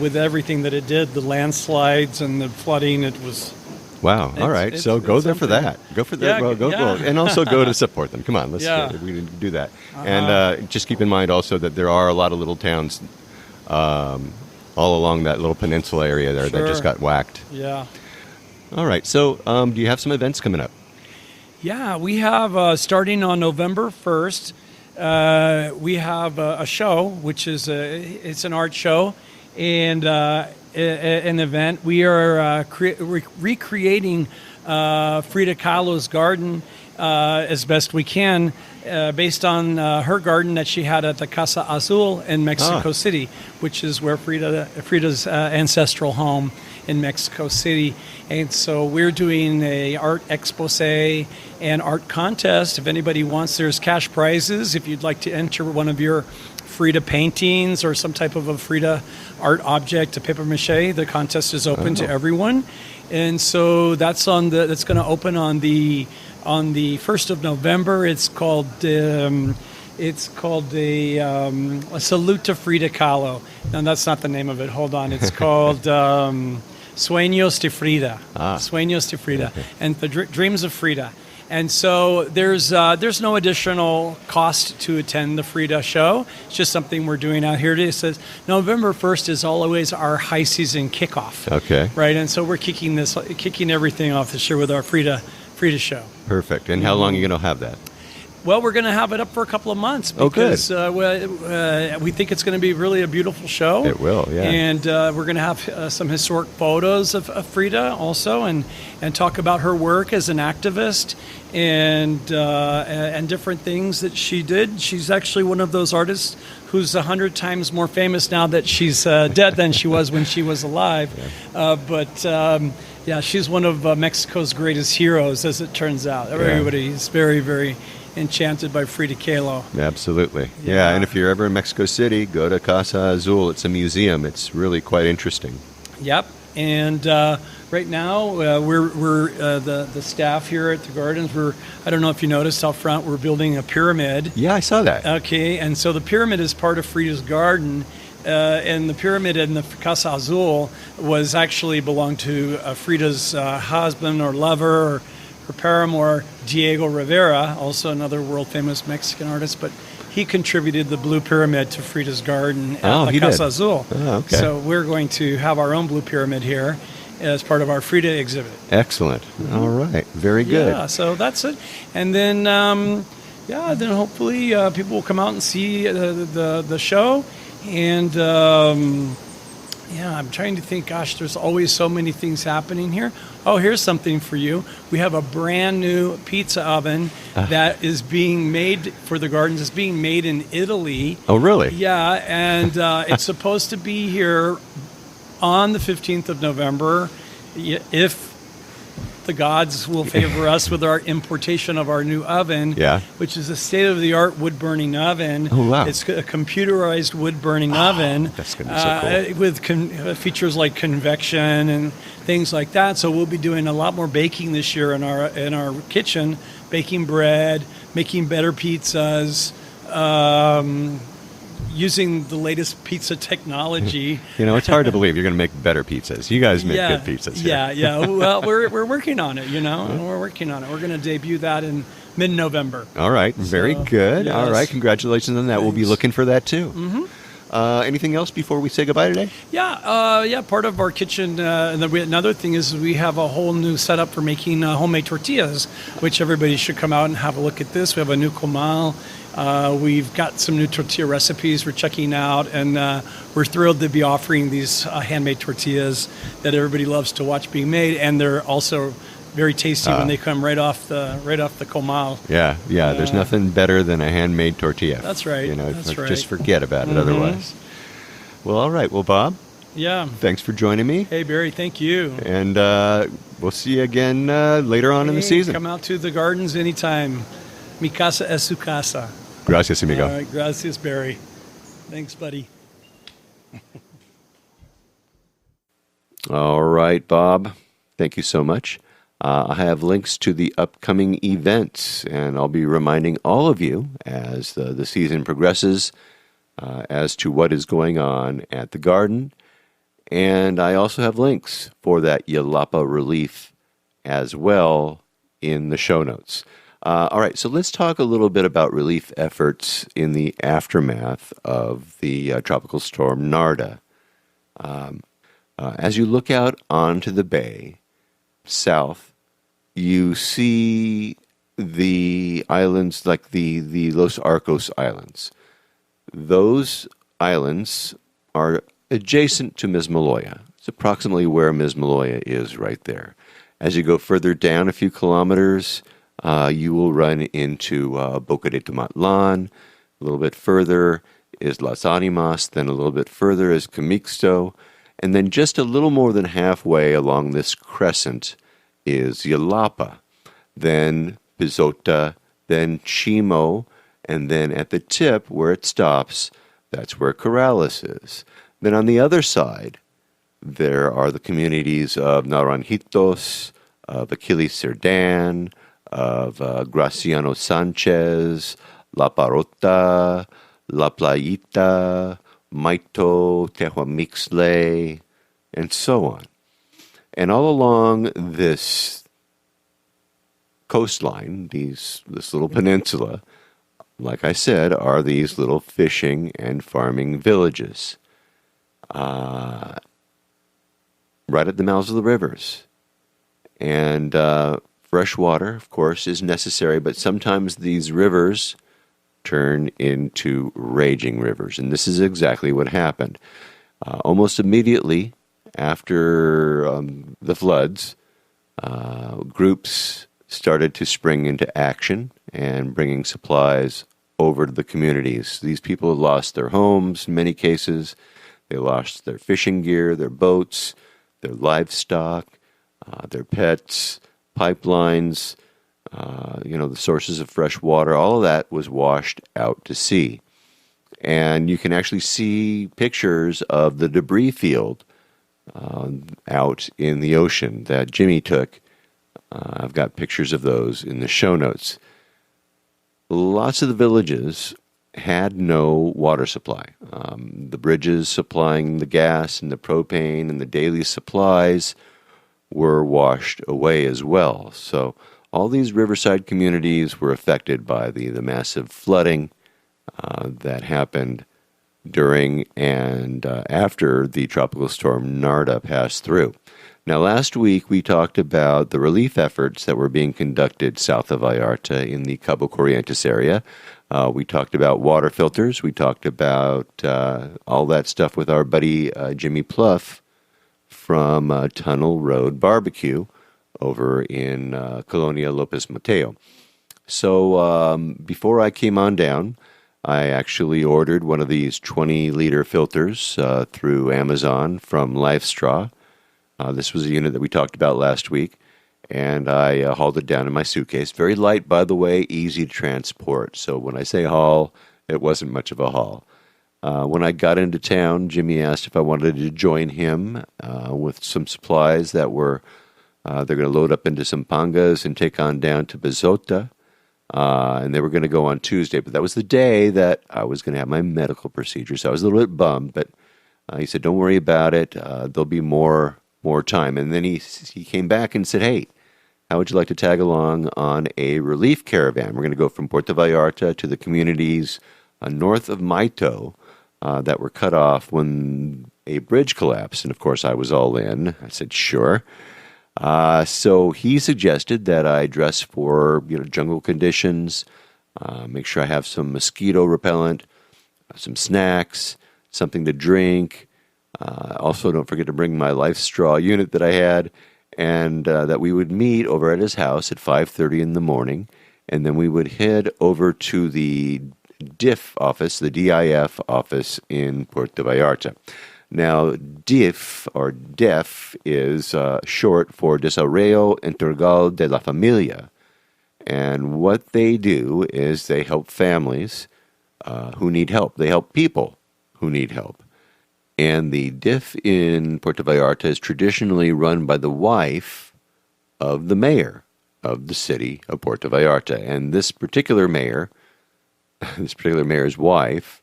with everything that it did, the landslides and the flooding. It was wow. All right, so go there for that. Go for that. Go, and also go to support them. Come on, we need to do that. And just keep in mind also that there are a lot of little towns all along that little peninsula area there that just got whacked. Yeah. All right. So, do you have some events coming up? Yeah, we have starting on November 1st. We have a show, which is it's an art show, and an event. We are recreating Frida Kahlo's garden as best we can, based on her garden that she had at the Casa Azul in Mexico City, which is where Frida's ancestral home in Mexico City. And so we're doing a art expose and art contest. If anybody wants, there's cash prizes. If you'd like to enter one of your Frida paintings or some type of a Frida art object, a paper mache, the contest is open to everyone. And so that's going to open on the 1st of November. It's called a Salute to Frida Kahlo. No, that's not the name of it. Hold on. It's called Sueños de Frida. Sueños de Frida. Okay. And the Dreams of Frida. And so there's no additional cost to attend the Frida show. It's just something we're doing out here today. It says November 1st is always our high season kickoff. Okay. Right. And so we're kicking everything off this year with our Frida show. Perfect. And how long are you going to have that? Well, we're going to have it up for a couple of months because we think it's going to be really a beautiful show. It will, yeah. And we're going to have some historic photos of Frida also, and talk about her work as an activist and different things that she did. She's actually one of those artists who's 100 times more famous now that she's dead than she was when she was alive. Yeah. She's one of Mexico's greatest heroes, as it turns out. Everybody is very, very enchanted by Frida Kahlo. Absolutely. Yeah, and if you're ever in Mexico City, go to Casa Azul. It's a museum. It's really quite interesting. Yep. And right now, we're the staff here at the gardens. I don't know if you noticed out front, we're building a pyramid. Yeah, I saw that. Okay, and so the pyramid is part of Frida's garden. And the pyramid in the Casa Azul was actually belonged to Frida's husband or lover, or her paramour, Diego Rivera, also another world-famous Mexican artist, but he contributed the blue pyramid to Frida's garden at the Casa Azul. Oh, okay. So we're going to have our own blue pyramid here as part of our Frida exhibit. Excellent. Mm-hmm. All right. Very good. Yeah, so that's it. And then, then hopefully people will come out and see the show. And I'm trying to think, gosh, there's always so many things happening here. Oh, here's something for you. We have a brand new pizza oven that is being made for the gardens. It's being made in Italy. Oh, really? Yeah, and it's supposed to be here on the 15th of November if the gods will favor us with our importation of our new oven, which is a state-of-the-art wood-burning oven. Oh, wow. It's a computerized wood-burning oven. That's going to be so cool. With features like convection and things like that. So we'll be doing a lot more baking this year in our kitchen, baking bread, making better pizzas, using the latest pizza technology. It's hard to believe you're going to make better pizzas. You guys make good pizzas here. Yeah. Well, we're working on it, We're working on it. We're going to debut that in mid-November. All right. Very good. Yes. All right. Congratulations on that. Thanks. We'll be looking for that, too. Mm-hmm. Anything else before we say goodbye today? Yeah. Part of our kitchen, another thing is we have a whole new setup for making homemade tortillas, which everybody should come out and have a look at this. We have a new comal. We've got some new tortilla recipes we're checking out, and we're thrilled to be offering these handmade tortillas that everybody loves to watch being made, and they're also very tasty when they come right off the comal. Yeah. There's nothing better than a handmade tortilla. That's right. Just forget about it otherwise. Well, all right. Well, Bob. Yeah. Thanks for joining me. Hey, Barry. Thank you. And we'll see you again later on in the season. Come out to the gardens anytime. Mi casa es su casa. Gracias, amigo. All right. Gracias, Barry. Thanks, buddy. All right, Bob. Thank you so much. I have links to the upcoming events, and I'll be reminding all of you as the season progresses as to what is going on at the garden. And I also have links for that Yalapa relief as well in the show notes. All right, so let's talk a little bit about relief efforts in the aftermath of the Tropical Storm Narda. As you look out onto the bay, south, you see the islands like the Los Arcos Islands. Those islands are adjacent to Mismaloya. It's approximately where Ms. Maloya is right there. As you go further down a few kilometers, you will run into Boca de Tomatlan. A little bit further is Las Animas. Then a little bit further is Camixto. And then just a little more than halfway along this crescent is Yalapa. Then Pizota, then Chimo, and then at the tip where it stops, that's where Corrales is. Then on the other side, there are the communities of Naranjitos, of Achilles Cerdan, of Graciano Sanchez, La Parota, La Playita, Maito, Tehuamixle, and so on. And all along this coastline, this little peninsula, like I said, are these little fishing and farming villages. Right at the mouths of the rivers. And fresh water, of course, is necessary, but sometimes these rivers turn into raging rivers. And this is exactly what happened. Almost immediately after the floods, groups started to spring into action and bringing supplies over to the communities. These people had lost their homes in many cases. They lost their fishing gear, their boats, their livestock, their pets, pipelines, the sources of fresh water. All of that was washed out to sea. And you can actually see pictures of the debris field out in the ocean that Jimmy took. I've got pictures of those in the show notes. Lots of the villages had no water supply. The bridges supplying the gas and the propane and the daily supplies were washed away as well. So all these riverside communities were affected by the massive flooding that happened during and after the Tropical Storm Narda passed through. Now, last week we talked about the relief efforts that were being conducted south of Vallarta in the Cabo Corrientes area. We talked about water filters. We talked about all that stuff with our buddy Jimmy Pluff from Tunnel Road Barbecue over in Colonia Lopez Mateo. So before I came on down, I actually ordered one of these 20-liter filters through Amazon from LifeStraw. This was a unit that we talked about last week, and I hauled it down in my suitcase. Very light, by the way, easy to transport. So when I say haul, it wasn't much of a haul. When I got into town, Jimmy asked if I wanted to join him with some supplies that were, they're going to load up into some pangas and take on down to Bezota. And they were going to go on Tuesday, but that was the day that I was going to have my medical procedure. So I was a little bit bummed, but he said, don't worry about it. There'll be more time. And then he came back and said, hey, how would you like to tag along on a relief caravan? We're going to go from Puerto Vallarta to the communities north of Maito that were cut off when a bridge collapsed. And of course, I was all in. I said, sure. So he suggested that I dress for jungle conditions, make sure I have some mosquito repellent, some snacks, something to drink. Also, don't forget to bring my LifeStraw unit that I had, and that we would meet over at his house at 5:30 in the morning, and then we would head over to the DIF office, the DIF office in Puerto Vallarta. Now, DIF, or DEF, is short for Desarrollo Integral de la Familia, and what they do is they help families who need help. They help people who need help. And the DIF in Puerto Vallarta is traditionally run by the wife of the mayor of the city of Puerto Vallarta. And this particular mayor's wife,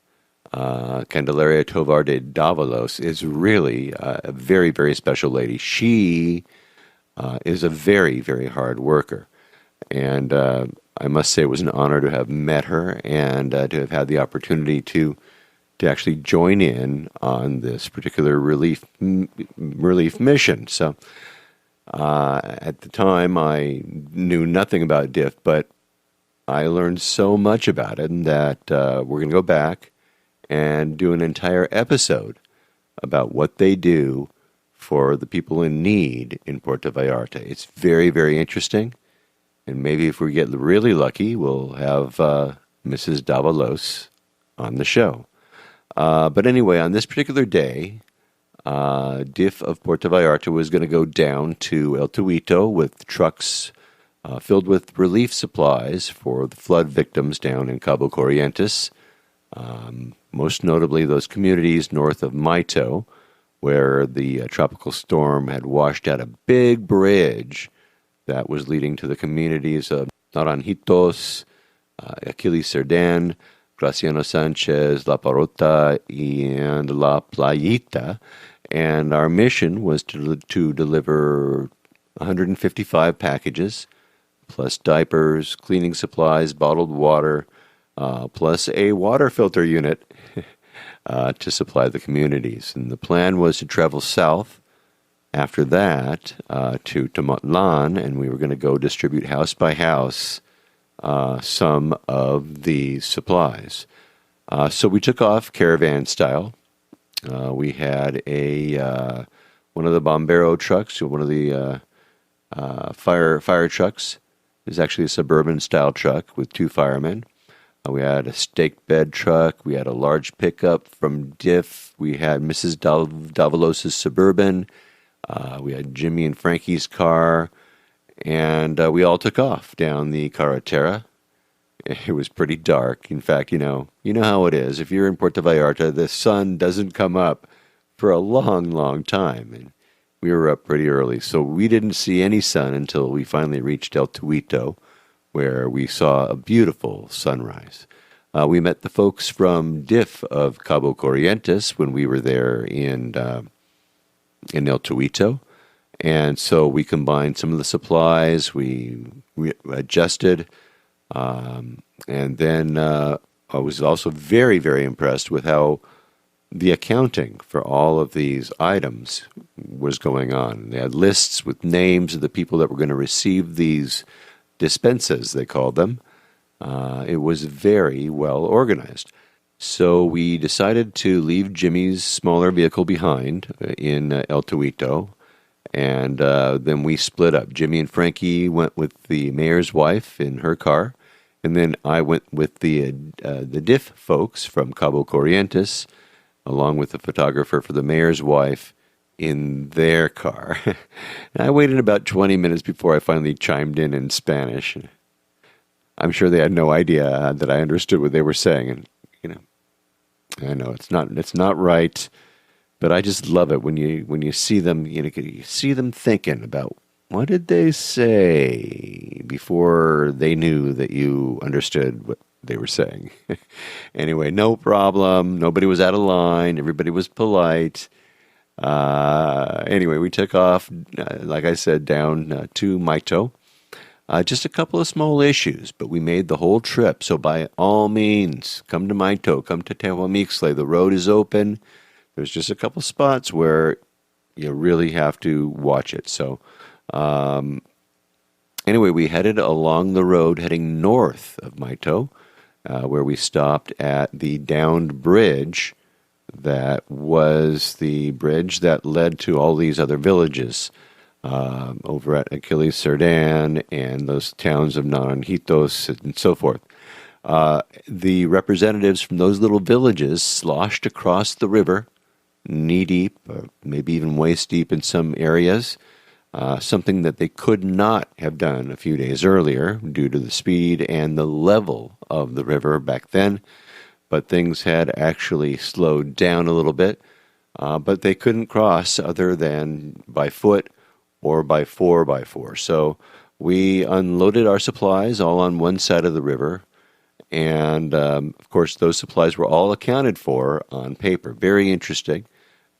Candelaria Tovar de Davalos, is really a very, very special lady. She is a very, very hard worker. And I must say it was an honor to have met her and to have had the opportunity to actually join in on this particular relief mission. So at the time, I knew nothing about DIF, but I learned so much about it that we're going to go back and do an entire episode about what they do for the people in need in Puerto Vallarta. It's very, very interesting. And maybe if we get really lucky, we'll have Mrs. Davalos on the show. But anyway, on this particular day, DIF of Puerto Vallarta was going to go down to El Tuito with trucks filled with relief supplies for the flood victims down in Cabo Corrientes. Most notably those communities north of Maito, where the tropical storm had washed out a big bridge that was leading to the communities of Naranjitos, Achilles Cerdan, Graciano Sanchez, La Parota, and La Playita. And our mission was to deliver 155 packages, plus diapers, cleaning supplies, bottled water, plus a water filter unit to supply the communities. And the plan was to travel south after that to Tomotlan, and we were going to go distribute house by house some of the supplies. So we took off caravan style. We had one of the bombero trucks, one of the fire trucks. It was actually a suburban style truck with 2 firemen. We had a stake bed truck. We had a large pickup from DIF. We had Mrs. Davalos' Suburban. We had Jimmy and Frankie's car. And we all took off down the carretera. It was pretty dark. In fact, you know how it is. If you're in Puerto Vallarta, the sun doesn't come up for a long, long time. And we were up pretty early. So we didn't see any sun until we finally reached El Tuito, where we saw a beautiful sunrise. We met the folks from DIF of Cabo Corrientes when we were there in El Tuito. And so we combined some of the supplies, we adjusted, and then I was also very, very impressed with how the accounting for all of these items was going on. They had lists with names of the people that were going to receive these dispensas, they called them. It was very well organized. So we decided to leave Jimmy's smaller vehicle behind in El Tuito, and then we split up. Jimmy and Frankie went with the mayor's wife in her car, and then I went with the DIF folks from Cabo Corrientes, along with the photographer for the mayor's wife in their car. And I waited about 20 minutes before I finally chimed in Spanish. I'm sure they had no idea that I understood what they were saying, and I know it's not right. But I just love it when you see them, you see them thinking about what did they say before they knew that you understood what they were saying. Anyway, no problem. Nobody was out of line. Everybody was polite. Anyway, we took off, like I said, down to Maito. Just a couple of small issues, but we made the whole trip. So by all means, come to Maito, come to Tehuamixle. The road is open. There's just a couple spots where you really have to watch it. So anyway, we headed along the road heading north of Maito, where we stopped at the downed bridge that was the bridge that led to all these other villages over at Achilles Cerdan and those towns of Naranjitos and so forth. The representatives from those little villages sloshed across the river, knee-deep, maybe even waist-deep in some areas, something that they could not have done a few days earlier due to the speed and the level of the river back then. But things had actually slowed down a little bit, but they couldn't cross other than by foot or by 4x4. So we unloaded our supplies all on one side of the river, and of course those supplies were all accounted for on paper. Very interesting.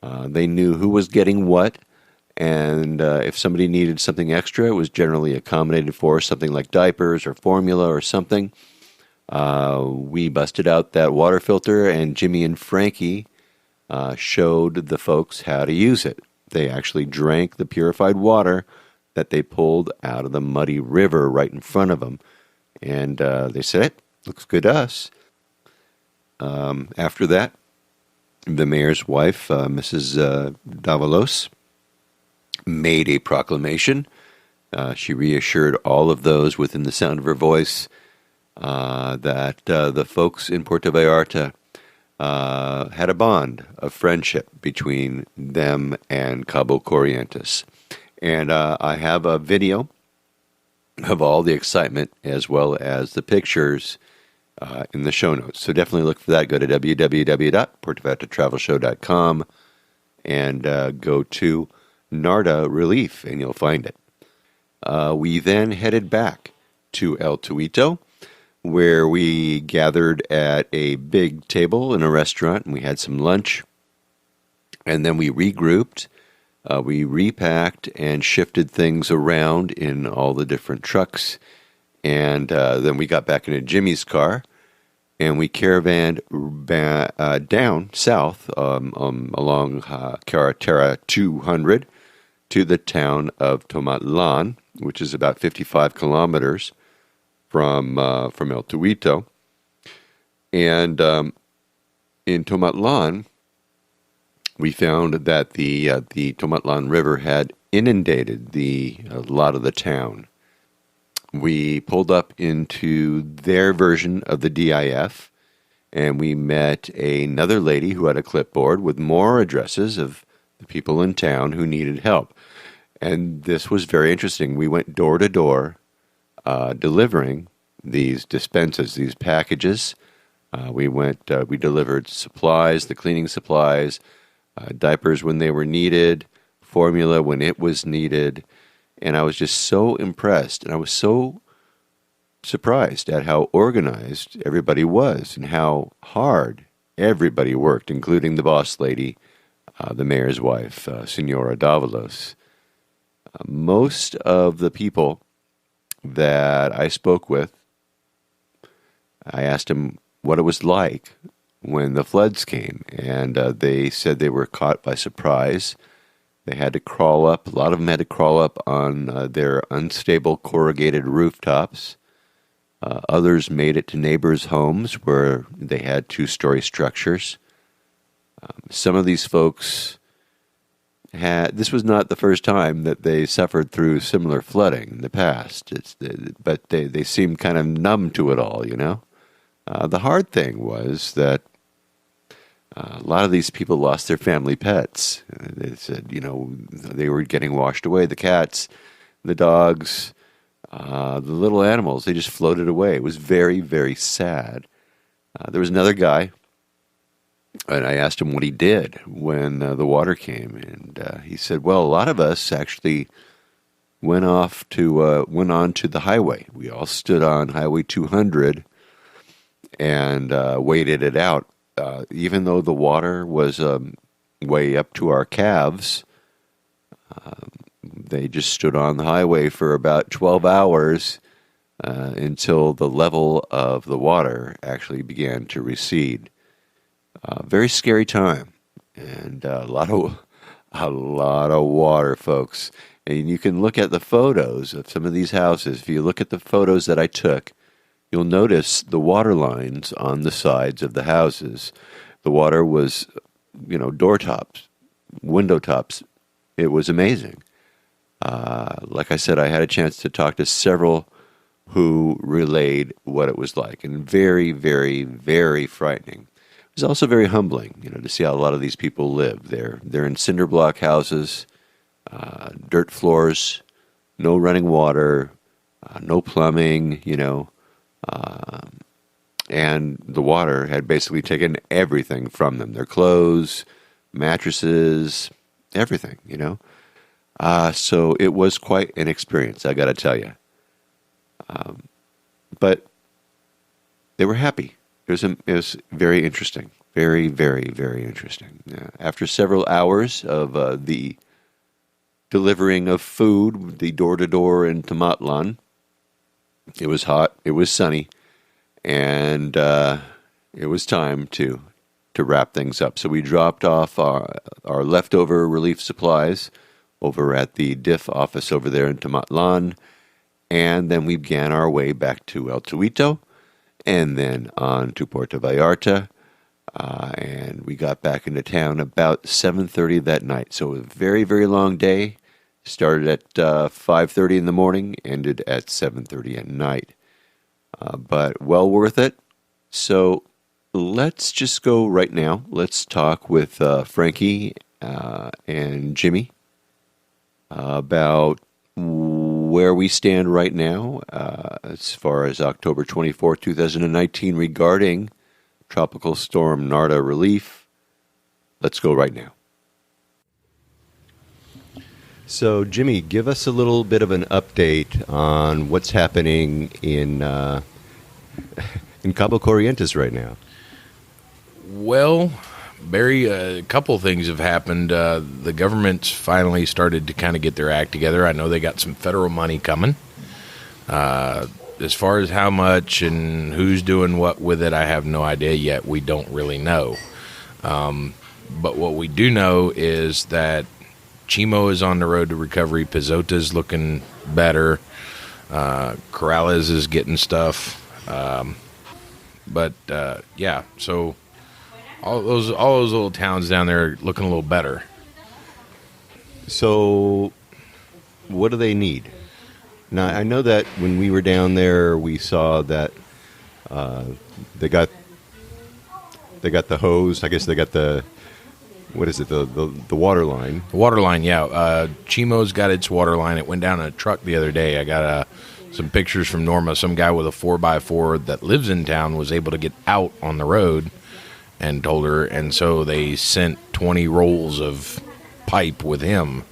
They knew who was getting what, and if somebody needed something extra, it was generally accommodated for, something like diapers or formula or something. We busted out that water filter, and Jimmy and Frankie showed the folks how to use it. They actually drank the purified water that they pulled out of the muddy river right in front of them. And they said, "It looks good to us." After that, the mayor's wife, Mrs. Davalos, made a proclamation. She reassured all of those within the sound of her voice that the folks in Puerto Vallarta had a bond of friendship between them and Cabo Corrientes. And I have a video of all the excitement as well as the pictures in the show notes. So definitely look for that. Go to www.puertovallartatravelshow.com and go to Narda Relief, and you'll find it. We then headed back to El Tuito, where we gathered at a big table in a restaurant, and we had some lunch. And then we regrouped. We repacked and shifted things around in all the different trucks. And then we got back into Jimmy's car, and we caravanned down south along Carretera 200 to the town of Tomatlan, which is about 55 kilometers from El Tuito. And in Tomatlan, we found that the Tomatlan River had inundated a lot of the town. We pulled up into their version of the DIF, and we met another lady who had a clipboard with more addresses of the people in town who needed help. And this was very interesting. We went door to door delivering these dispenses, these packages. We delivered supplies, the cleaning supplies, diapers when they were needed, formula when it was needed. And I was just so impressed, and I was so surprised at how organized everybody was and how hard everybody worked, including the boss lady, the mayor's wife, Senora Davalos. Most of the people that I spoke with, I asked them what it was like when the floods came, and they said they were caught by surprise. They had to crawl up. A lot of them had to crawl up on their unstable corrugated rooftops. Others made it to neighbors' homes where they had two-story structures. Some of these folks this was not the first time that they suffered through similar flooding in the past. But they seemed kind of numb to it all, you know. The hard thing was that a lot of these people lost their family pets. They said, you know, they were getting washed away. The cats, the dogs, the little animals, they just floated away. It was very, very sad. There was another guy, and I asked him what he did when the water came, and he said, well, a lot of us actually went on to the highway. We all stood on Highway 200 and waited it out. Even though the water was way up to our calves, they just stood on the highway for about 12 hours until the level of the water actually began to recede. Very scary time, and a lot of water, folks. And you can look at the photos of some of these houses. If you look at the photos that I took, you'll notice the water lines on the sides of the houses. The water was, door tops, window tops. It was amazing. Like I said, I had a chance to talk to several who relayed what it was like, and very, very, very frightening. It was also very humbling, to see how a lot of these people live. They're in cinder block houses, dirt floors, no running water, no plumbing, and the water had basically taken everything from them. Their clothes, mattresses, everything, So it was quite an experience, I got to tell you. But they were happy. It was very interesting. Very, very, very interesting. After several hours of the delivering of food, the door-to-door in Tomatlan, it was hot, it was sunny, and it was time to wrap things up. So we dropped off our leftover relief supplies over at the DIF office over there in Tomatlan, and then we began our way back to El Tuito, and then on to Puerto Vallarta, and we got back into town about 7:30 that night. So a very, very long day, Started at 5:30 in the morning, ended at 7:30 at night. But well worth it. So let's just go right now. Let's talk with Frankie and Jimmy about where we stand right now as far as October 24th, 2019 regarding Tropical Storm Narda relief. Let's go right now. So, Jimmy, give us a little bit of an update on what's happening in Cabo Corrientes right now. Well, Barry, a couple things have happened. The government's finally started to kind of get their act together. I know they got some federal money coming. As far as how much and who's doing what with it, I have no idea yet. We don't really know. But what we do know is that Chimo is on the road to recovery. Pizota's looking better. Corrales is getting stuff. Yeah, so all those little towns down there are looking a little better. So, what do they need? Now, I know that when we were down there, we saw that they got the hose. I guess they got the, what is it, the water line? The water line, yeah. Chimo's got its water line. It went down in a truck the other day. I got some pictures from Norma. Some guy with a 4x4 that lives in town was able to get out on the road and told her, and so they sent 20 rolls of pipe with him.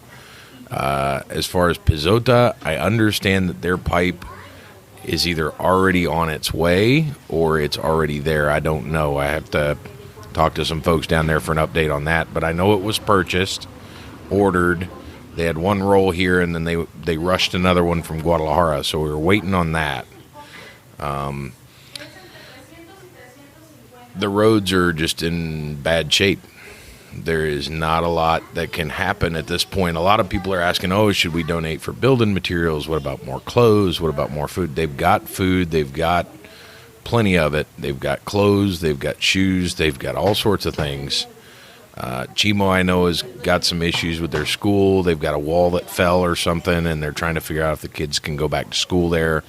As far as Pizota, I understand that their pipe is either already on its way or it's already there. I don't know. I have to talk to some folks down there for an update on that, but I know it was purchased, ordered. They had one roll here, and then they rushed another one from Guadalajara, so we were waiting on that. The roads are just in bad shape. There is not a lot that can happen at this point. A lot of people are asking, should we donate for building materials? What about more clothes? What about more food? They've got food. They've got plenty of it. They've got clothes. They've got shoes. They've got all sorts of things. Chimo, I know, has got some issues with their school. They've got a wall that fell or something, and they're trying to figure out if the kids can go back to school there.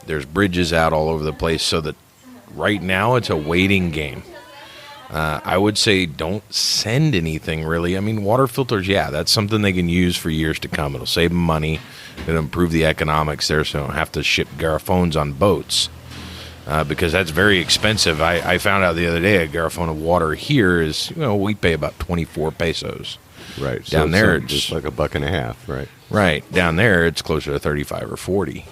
There's bridges out all over the place, so that right now it's a waiting game. I would say don't send anything, really. I mean, water filters, yeah, that's something they can use for years to come. It'll save them money. It'll improve the economics there, so they don't have to ship garrafones on boats. Because that's very expensive. I found out the other day a garrafone of water here is, we pay about 24 pesos. Right. Down there, it's just like $1.50, right? Right. Down there, it's closer to 35 or 40.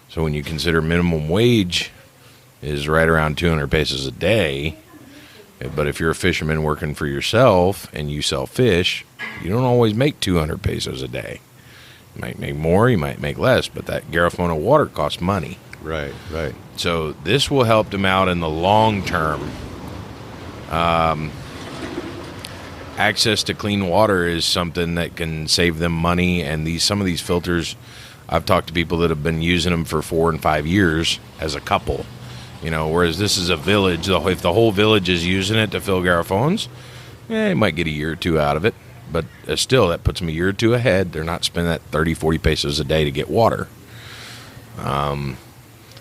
So when you consider minimum wage is right around 200 pesos a day, but if you're a fisherman working for yourself and you sell fish, you don't always make 200 pesos a day. You might make more, you might make less, but that garrafone of water costs money. Right, right. So this will help them out in the long term. Access to clean water is something that can save them money, and some of these filters, I've talked to people that have been using them for 4 and 5 years as a couple. Whereas this is a village. If the whole village is using it to fill garrafones, it might get a year or two out of it. But still, that puts them a year or two ahead. They're not spending that 30, 40 pesos a day to get water. I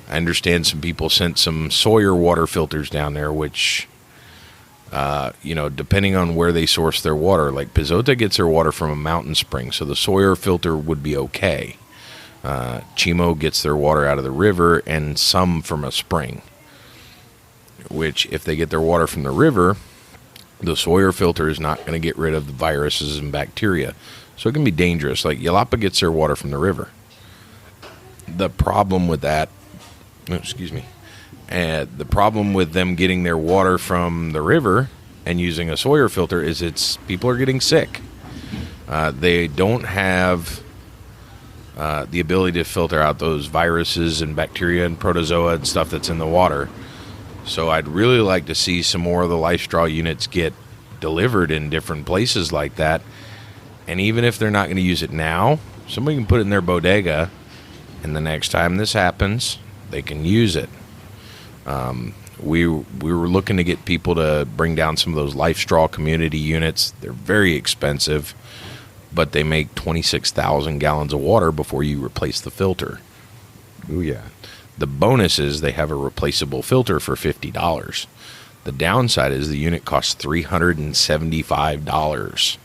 understand some people sent some Sawyer water filters down there, which, depending on where they source their water, like Pizota gets their water from a mountain spring, so the Sawyer filter would be okay. Chimo gets their water out of the river and some from a spring, which if they get their water from the river, the Sawyer filter is not going to get rid of the viruses and bacteria. So it can be dangerous. Like Yalapa gets their water from the river. The problem with that, the problem with them getting their water from the river and using a Sawyer filter is people are getting sick. They don't have the ability to filter out those viruses and bacteria and protozoa and stuff that's in the water. So I'd really like to see some more of the life straw units get delivered in different places like that. And even if they're not going to use it now, somebody can put it in their bodega, and the next time this happens, they can use it. We were looking to get people to bring down some of those life straw community units. They're very expensive. but they make 26,000 gallons of water before you replace the filter. Oh, yeah. The bonus is they have a replaceable filter for $50. The downside is the unit costs $375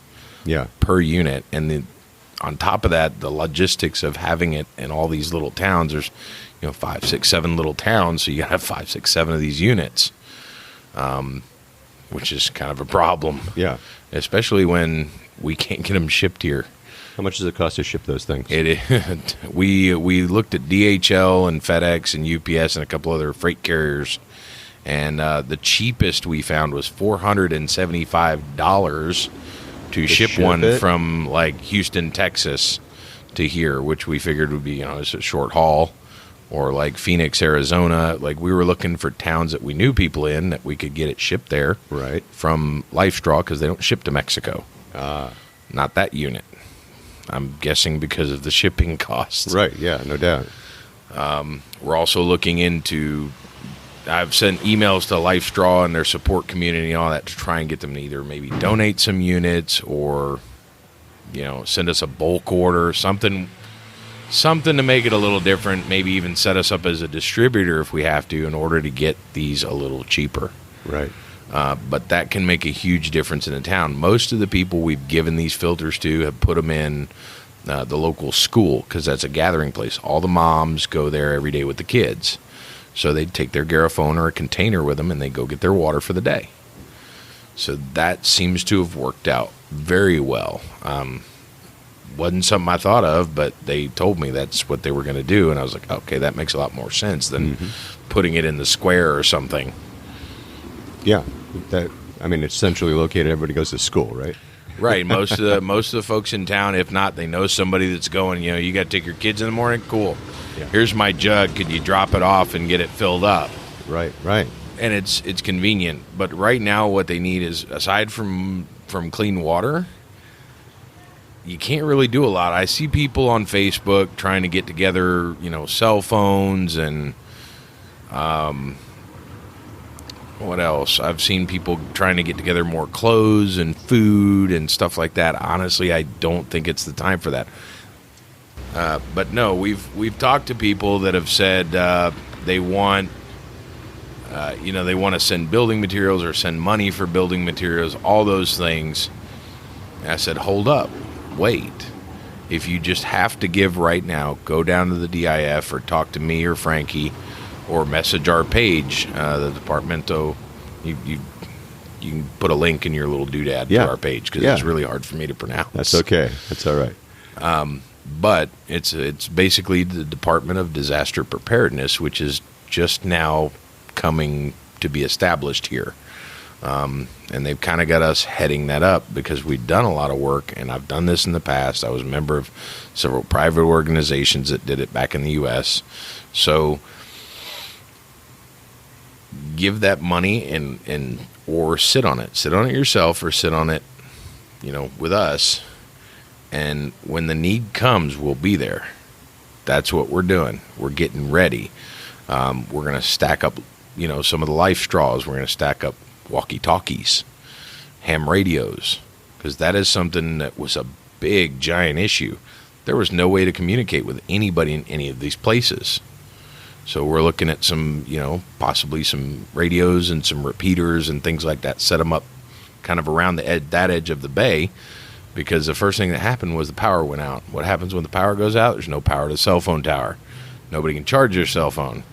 Yeah. per unit. And then on top of that, the logistics of having it in all these little towns, there's 5, 6, 7 little towns, so you gotta have 5, 6, 7 of these units, which is kind of a problem. Yeah. Especially when we can't get them shipped here. How much does it cost to ship those things? We looked at DHL and FedEx and UPS and a couple other freight carriers, and the cheapest we found was $475 to ship one it? from like Houston, Texas to here, which we figured would be it's a short haul, or like Phoenix, Arizona. Like, we were looking for towns that we knew people in that we could get it shipped there, Right. from Life Straw, because they don't ship to Mexico. Not that unit. I'm guessing because of the shipping costs. Right. Yeah. No doubt. We're also looking into, I've sent emails to Life Straw and their support community and all that to try and get them to either maybe donate some units or, send us a bulk order, something to make it a little different, maybe even set us up as a distributor if we have to, in order to get these a little cheaper. Right. But that can make a huge difference in the town. Most of the people we've given these filters to have put them in the local school, because that's a gathering place. All the moms go there every day with the kids. So they take their Garrafone or a container with them, and they go get their water for the day. So that seems to have worked out very well. Wasn't something I thought of, but they told me that's what they were going to do, and I was like, okay, that makes a lot more sense than putting it in the square or something. Yeah. It's centrally located. Everybody goes to school, right? Right. Most of the folks in town, if not, they know somebody that's going. You got to take your kids in the morning. Cool. Yeah. Here's my jug. Could you drop it off and get it filled up? Right. Right. And it's convenient. But right now, what they need is, aside from clean water, you can't really do a lot. I see people on Facebook trying to get together, cell phones and what else? I've seen people trying to get together more clothes and food and stuff like that. Honestly, I don't think it's the time for that. But no, we've talked to people that have said they want, they want to send building materials or send money for building materials, all those things. And I said, hold up, wait. If you just have to give right now, go down to the DIF or talk to me or Frankie, or message our page, the Departmento. You can put a link in your little doodad to our page, because it's really hard for me to pronounce. That's okay. That's all right. But it's basically the Department of Disaster Preparedness, which is just now coming to be established here. And they've kind of got us heading that up, because we've done a lot of work, and I've done this in the past. I was a member of several private organizations that did it back in the U.S. So give that money and or sit on it yourself, or sit on it, with us. And when the need comes, we'll be there. That's what we're doing. We're getting ready. We're going to stack up, some of the Life Straws. We're going to stack up walkie-talkies, ham radios, because that is something that was a big, giant issue. There was no way to communicate with anybody in any of these places. So we're looking at some, possibly some radios and some repeaters and things like that, set them up kind of around that edge of the bay, because the first thing that happened was the power went out. What happens when the power goes out? There's no power to the cell phone tower. Nobody can charge their cell phone.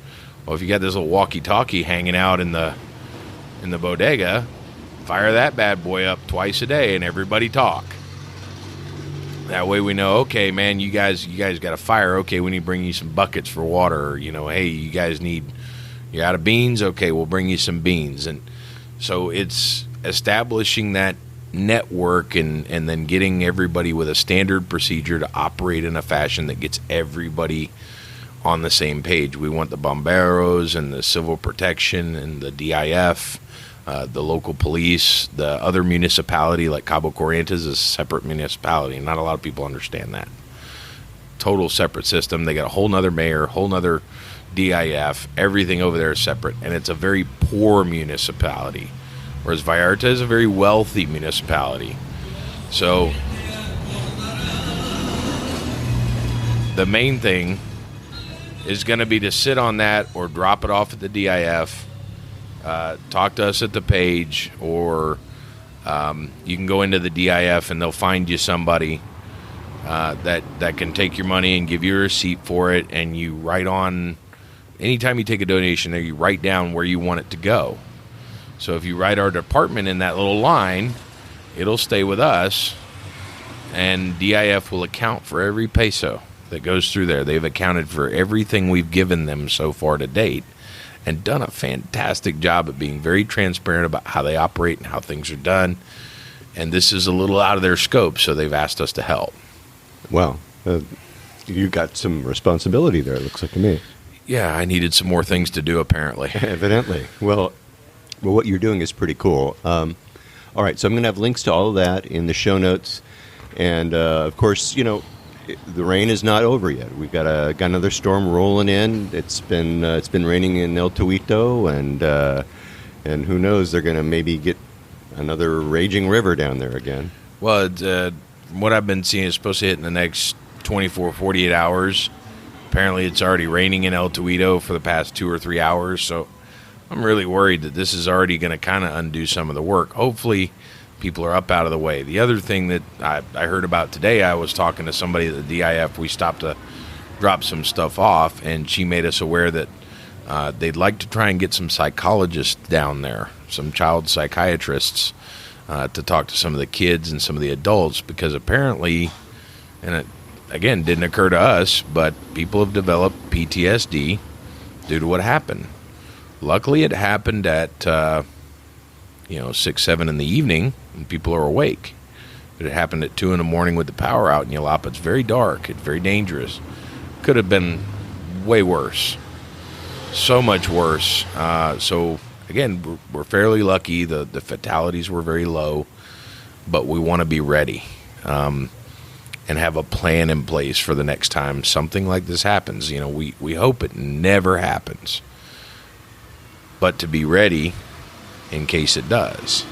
Well, if you got this little walkie-talkie hanging out in the bodega, fire that bad boy up twice a day and everybody talk. That way we know, okay, man, you guys got a fire. Okay, we need to bring you some buckets for water. Or, hey, you're out of beans. Okay, we'll bring you some beans. And so it's establishing that network and then getting everybody with a standard procedure to operate in a fashion that gets everybody on the same page. We want the bomberos and the civil protection and the DIF, the local police, the other municipality like Cabo Corrientes is a separate municipality. Not a lot of people understand that. Total separate system. They got a whole nother mayor, whole nother DIF. Everything over there is separate, and it's a very poor municipality, whereas Vallarta is a very wealthy municipality. So the main thing is going to be to sit on that or drop it off at the DIF. Talk to us at the page, or you can go into the DIF and they'll find you somebody that can take your money and give you a receipt for it, and you write on, anytime you take a donation there, you write down where you want it to go. So if you write our department in that little line, it'll stay with us, and DIF will account for every peso that goes through there. They've accounted for everything we've given them so far to date, and done a fantastic job of being very transparent about how they operate and how things are done. And this is a little out of their scope, so they've asked us to help. Well, you got some responsibility there, it looks like to me. Yeah, I needed some more things to do, apparently. Evidently. Well, what you're doing is pretty cool. All right, so I'm going to have links to all of that in the show notes. And, of course, you know, the rain is not over yet. We've got another storm rolling in. It's been raining in El Tuito, and who knows, they're going to maybe get another raging river down there again. Well, what I've been seeing is supposed to hit in the next 24, 48 hours. Apparently, it's already raining in El Tuito for the past 2 or 3 hours, so I'm really worried that this is already going to kind of undo some of the work. Hopefully, people are up out of the way. The other thing that I heard about today, I was talking to somebody at the DIF. We stopped to drop some stuff off, and she made us aware that they'd like to try and get some psychologists down there, some child psychiatrists, to talk to some of the kids and some of the adults, because apparently, and it, again, didn't occur to us, but people have developed PTSD due to what happened. Luckily, it happened at 6, 7 in the evening, and people are awake. But it happened at 2 in the morning with the power out in Yelapa. It's very dark. It's very dangerous. Could have been way worse. So much worse. So, again, we're fairly lucky. The fatalities were very low, but we want to be ready and have a plan in place for the next time something like this happens. You know, we hope it never happens, but to be ready in case it does.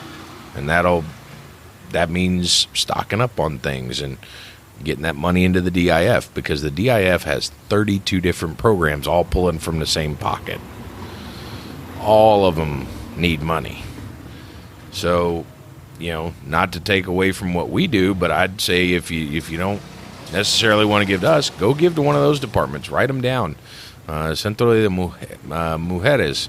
And that means stocking up on things and getting that money into the DIF, because the DIF has 32 different programs all pulling from the same pocket. All of them need money. So, you know, not to take away from what we do, but I'd say if you don't necessarily want to give to us, go give to one of those departments. Write them down. Centro de Mujeres.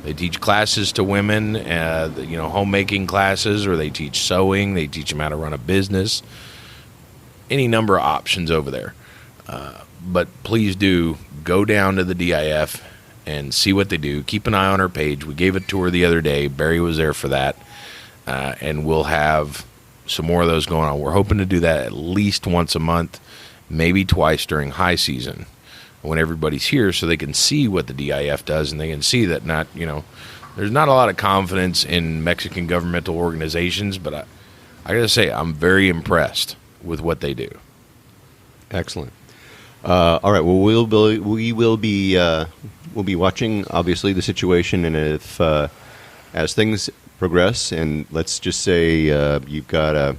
They teach classes to women, homemaking classes, or they teach sewing. They teach them how to run a business. Any number of options over there. But please do go down to the DIF and see what they do. Keep an eye on our page. We gave a tour the other day. Barry was there for that. And we'll have some more of those going on. We're hoping to do that at least once a month, maybe twice during high season, when everybody's here, so they can see what the DIF does, and they can see that there's not a lot of confidence in Mexican governmental organizations, but I gotta say, I'm very impressed with what they do. Excellent. All right. Well, we will be watching, obviously, the situation, and if as things progress, and let's just say you've got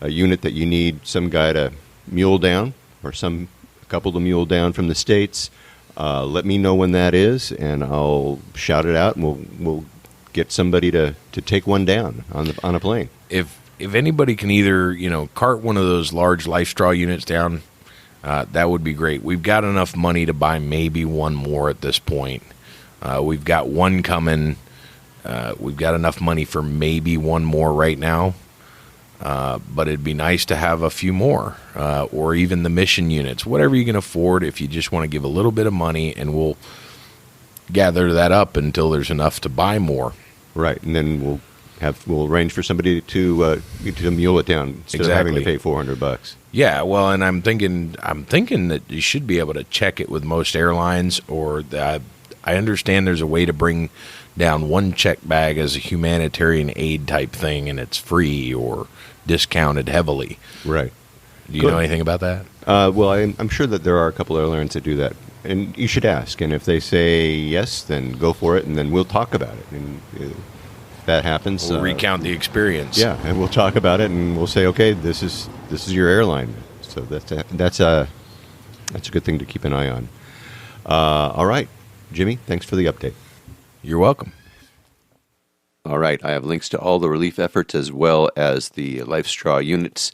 a unit that you need some guy to mule down, or a couple to mule down from the States, let me know when that is, and I'll shout it out, and we'll get somebody to take one down on a plane. If anybody can either cart one of those large life straw units down, that would be great. We've got enough money to buy maybe one more at this point. We've got one coming. We've got enough money for maybe one more right now. But it'd be nice to have a few more, or even the mission units, whatever you can afford. If you just want to give a little bit of money, and we'll gather that up until there's enough to buy more. Right, and then we'll arrange for somebody to mule it down instead of having to pay $400. Yeah, well, and I'm thinking that you should be able to check it with most airlines, or I understand there's a way to bring down one check bag as a humanitarian aid type thing, and it's free or discounted heavily. Right. Do you know anything about that? Well, I'm sure that there are a couple of airlines that do that, and you should ask. And if they say yes, then go for it, and then we'll talk about it. And if that happens, we'll recount the experience. Yeah, and we'll talk about it, and we'll say, okay, this is your airline. So that's That's a good thing to keep an eye on. All right, Jimmy, thanks for the update. You're welcome. All right, I have links to all the relief efforts as well as the Life Straw units.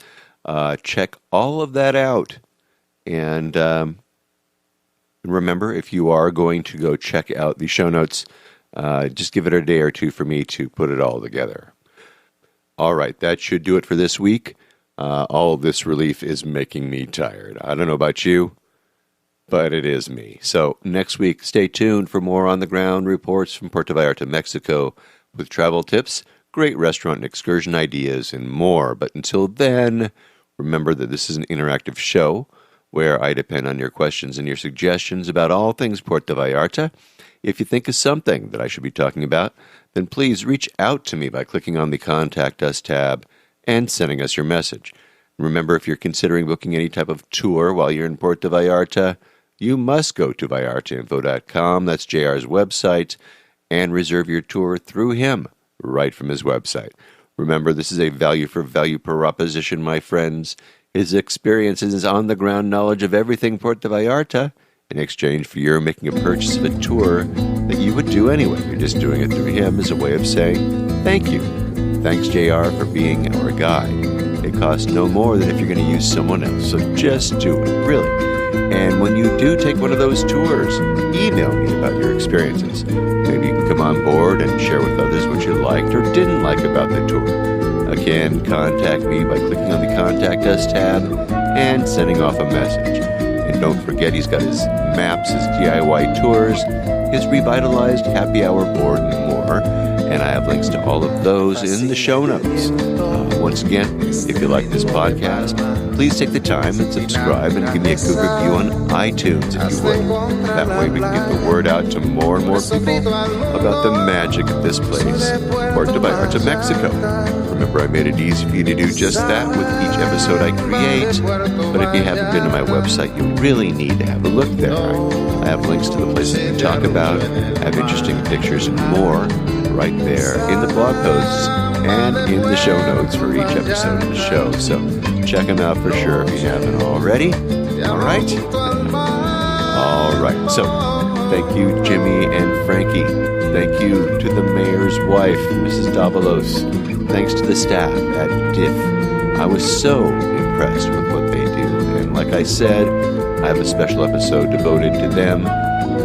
Check all of that out. And remember, if you are going to go check out the show notes, just give it a day or two for me to put it all together. All right, that should do it for this week. All this relief is making me tired. I don't know about you, but it is me. So next week, stay tuned for more on-the-ground reports from Puerto Vallarta, Mexico, with travel tips, great restaurant and excursion ideas, and more. But until then, remember that this is an interactive show where I depend on your questions and your suggestions about all things Puerto Vallarta. If you think of something that I should be talking about, then please reach out to me by clicking on the Contact Us tab and sending us your message. Remember, if you're considering booking any type of tour while you're in Puerto Vallarta, you must go to vallartainfo.com, that's JR's website, and reserve your tour through him right from his website. Remember, this is a value-for-value proposition, my friends. His experience and his on-the-ground knowledge of everything Puerto Vallarta in exchange for your making a purchase of a tour that you would do anyway. You're just doing it through him as a way of saying thank you. Thanks, JR, for being our guide. It costs no more than if you're going to use someone else, so just do it, really. And when you do take one of those tours, email me about your experiences. Maybe you can come on board and share with others what you liked or didn't like about the tour. Again, contact me by clicking on the Contact Us tab and sending off a message. And don't forget, he's got his maps, his DIY tours, his revitalized happy hour board, and more. And I have links to all of those in the show notes. Once again, if you like this podcast, please take the time and subscribe and give me a good review on iTunes, if you will. That way we can get the word out to more and more people about the magic of this place, Puerto Vallarta, Mexico. Remember, I made it easy for you to do just that with each episode I create. But if you haven't been to my website, you really need to have a look there. I have links to the places we talk about, I have interesting pictures and more right there in the blog posts and in the show notes for each episode of the show. So check them out for sure if you haven't already. All right? All right. So thank you, Jimmy and Frankie. Thank you to the mayor's wife, Mrs. Davalos. Thanks to the staff at DIF. I was so impressed with what they do. And like I said, I have a special episode devoted to them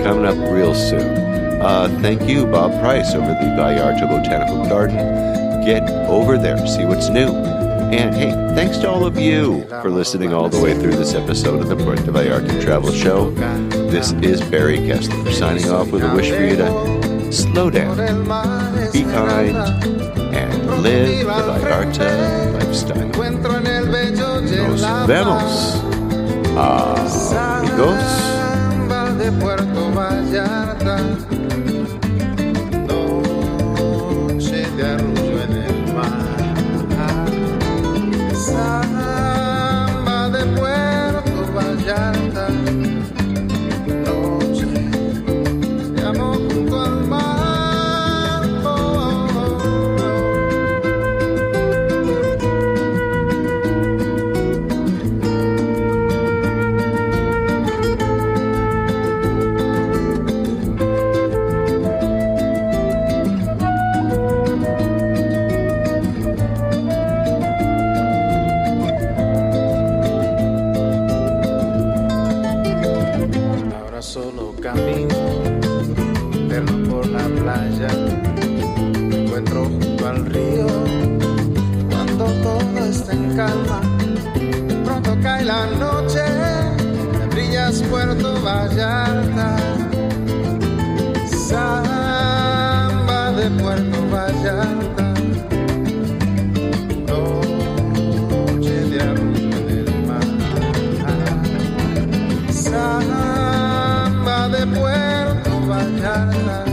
coming up real soon. Thank you, Bob Price, over the Vallarta Botanical Garden. Get over there, see what's new. And hey, thanks to all of you for listening all the way through this episode of the Puerto Vallarta Travel Show. This is Barry Kessler signing off with a wish for you to slow down, be kind, and live the Vallarta lifestyle. Nos vemos, amigos. De Puerto Vallarta, noche de arrullo en el mar, samba de Puerto Vallarta, noche de amor junto al mar. Solo camino eterno por la playa, me encuentro junto al río cuando todo está en calma. Pronto cae la noche, me brillas Puerto Vallarta, samba de Puerto Vallarta, noche de arrullo en el mar. De Puerto Vallarta.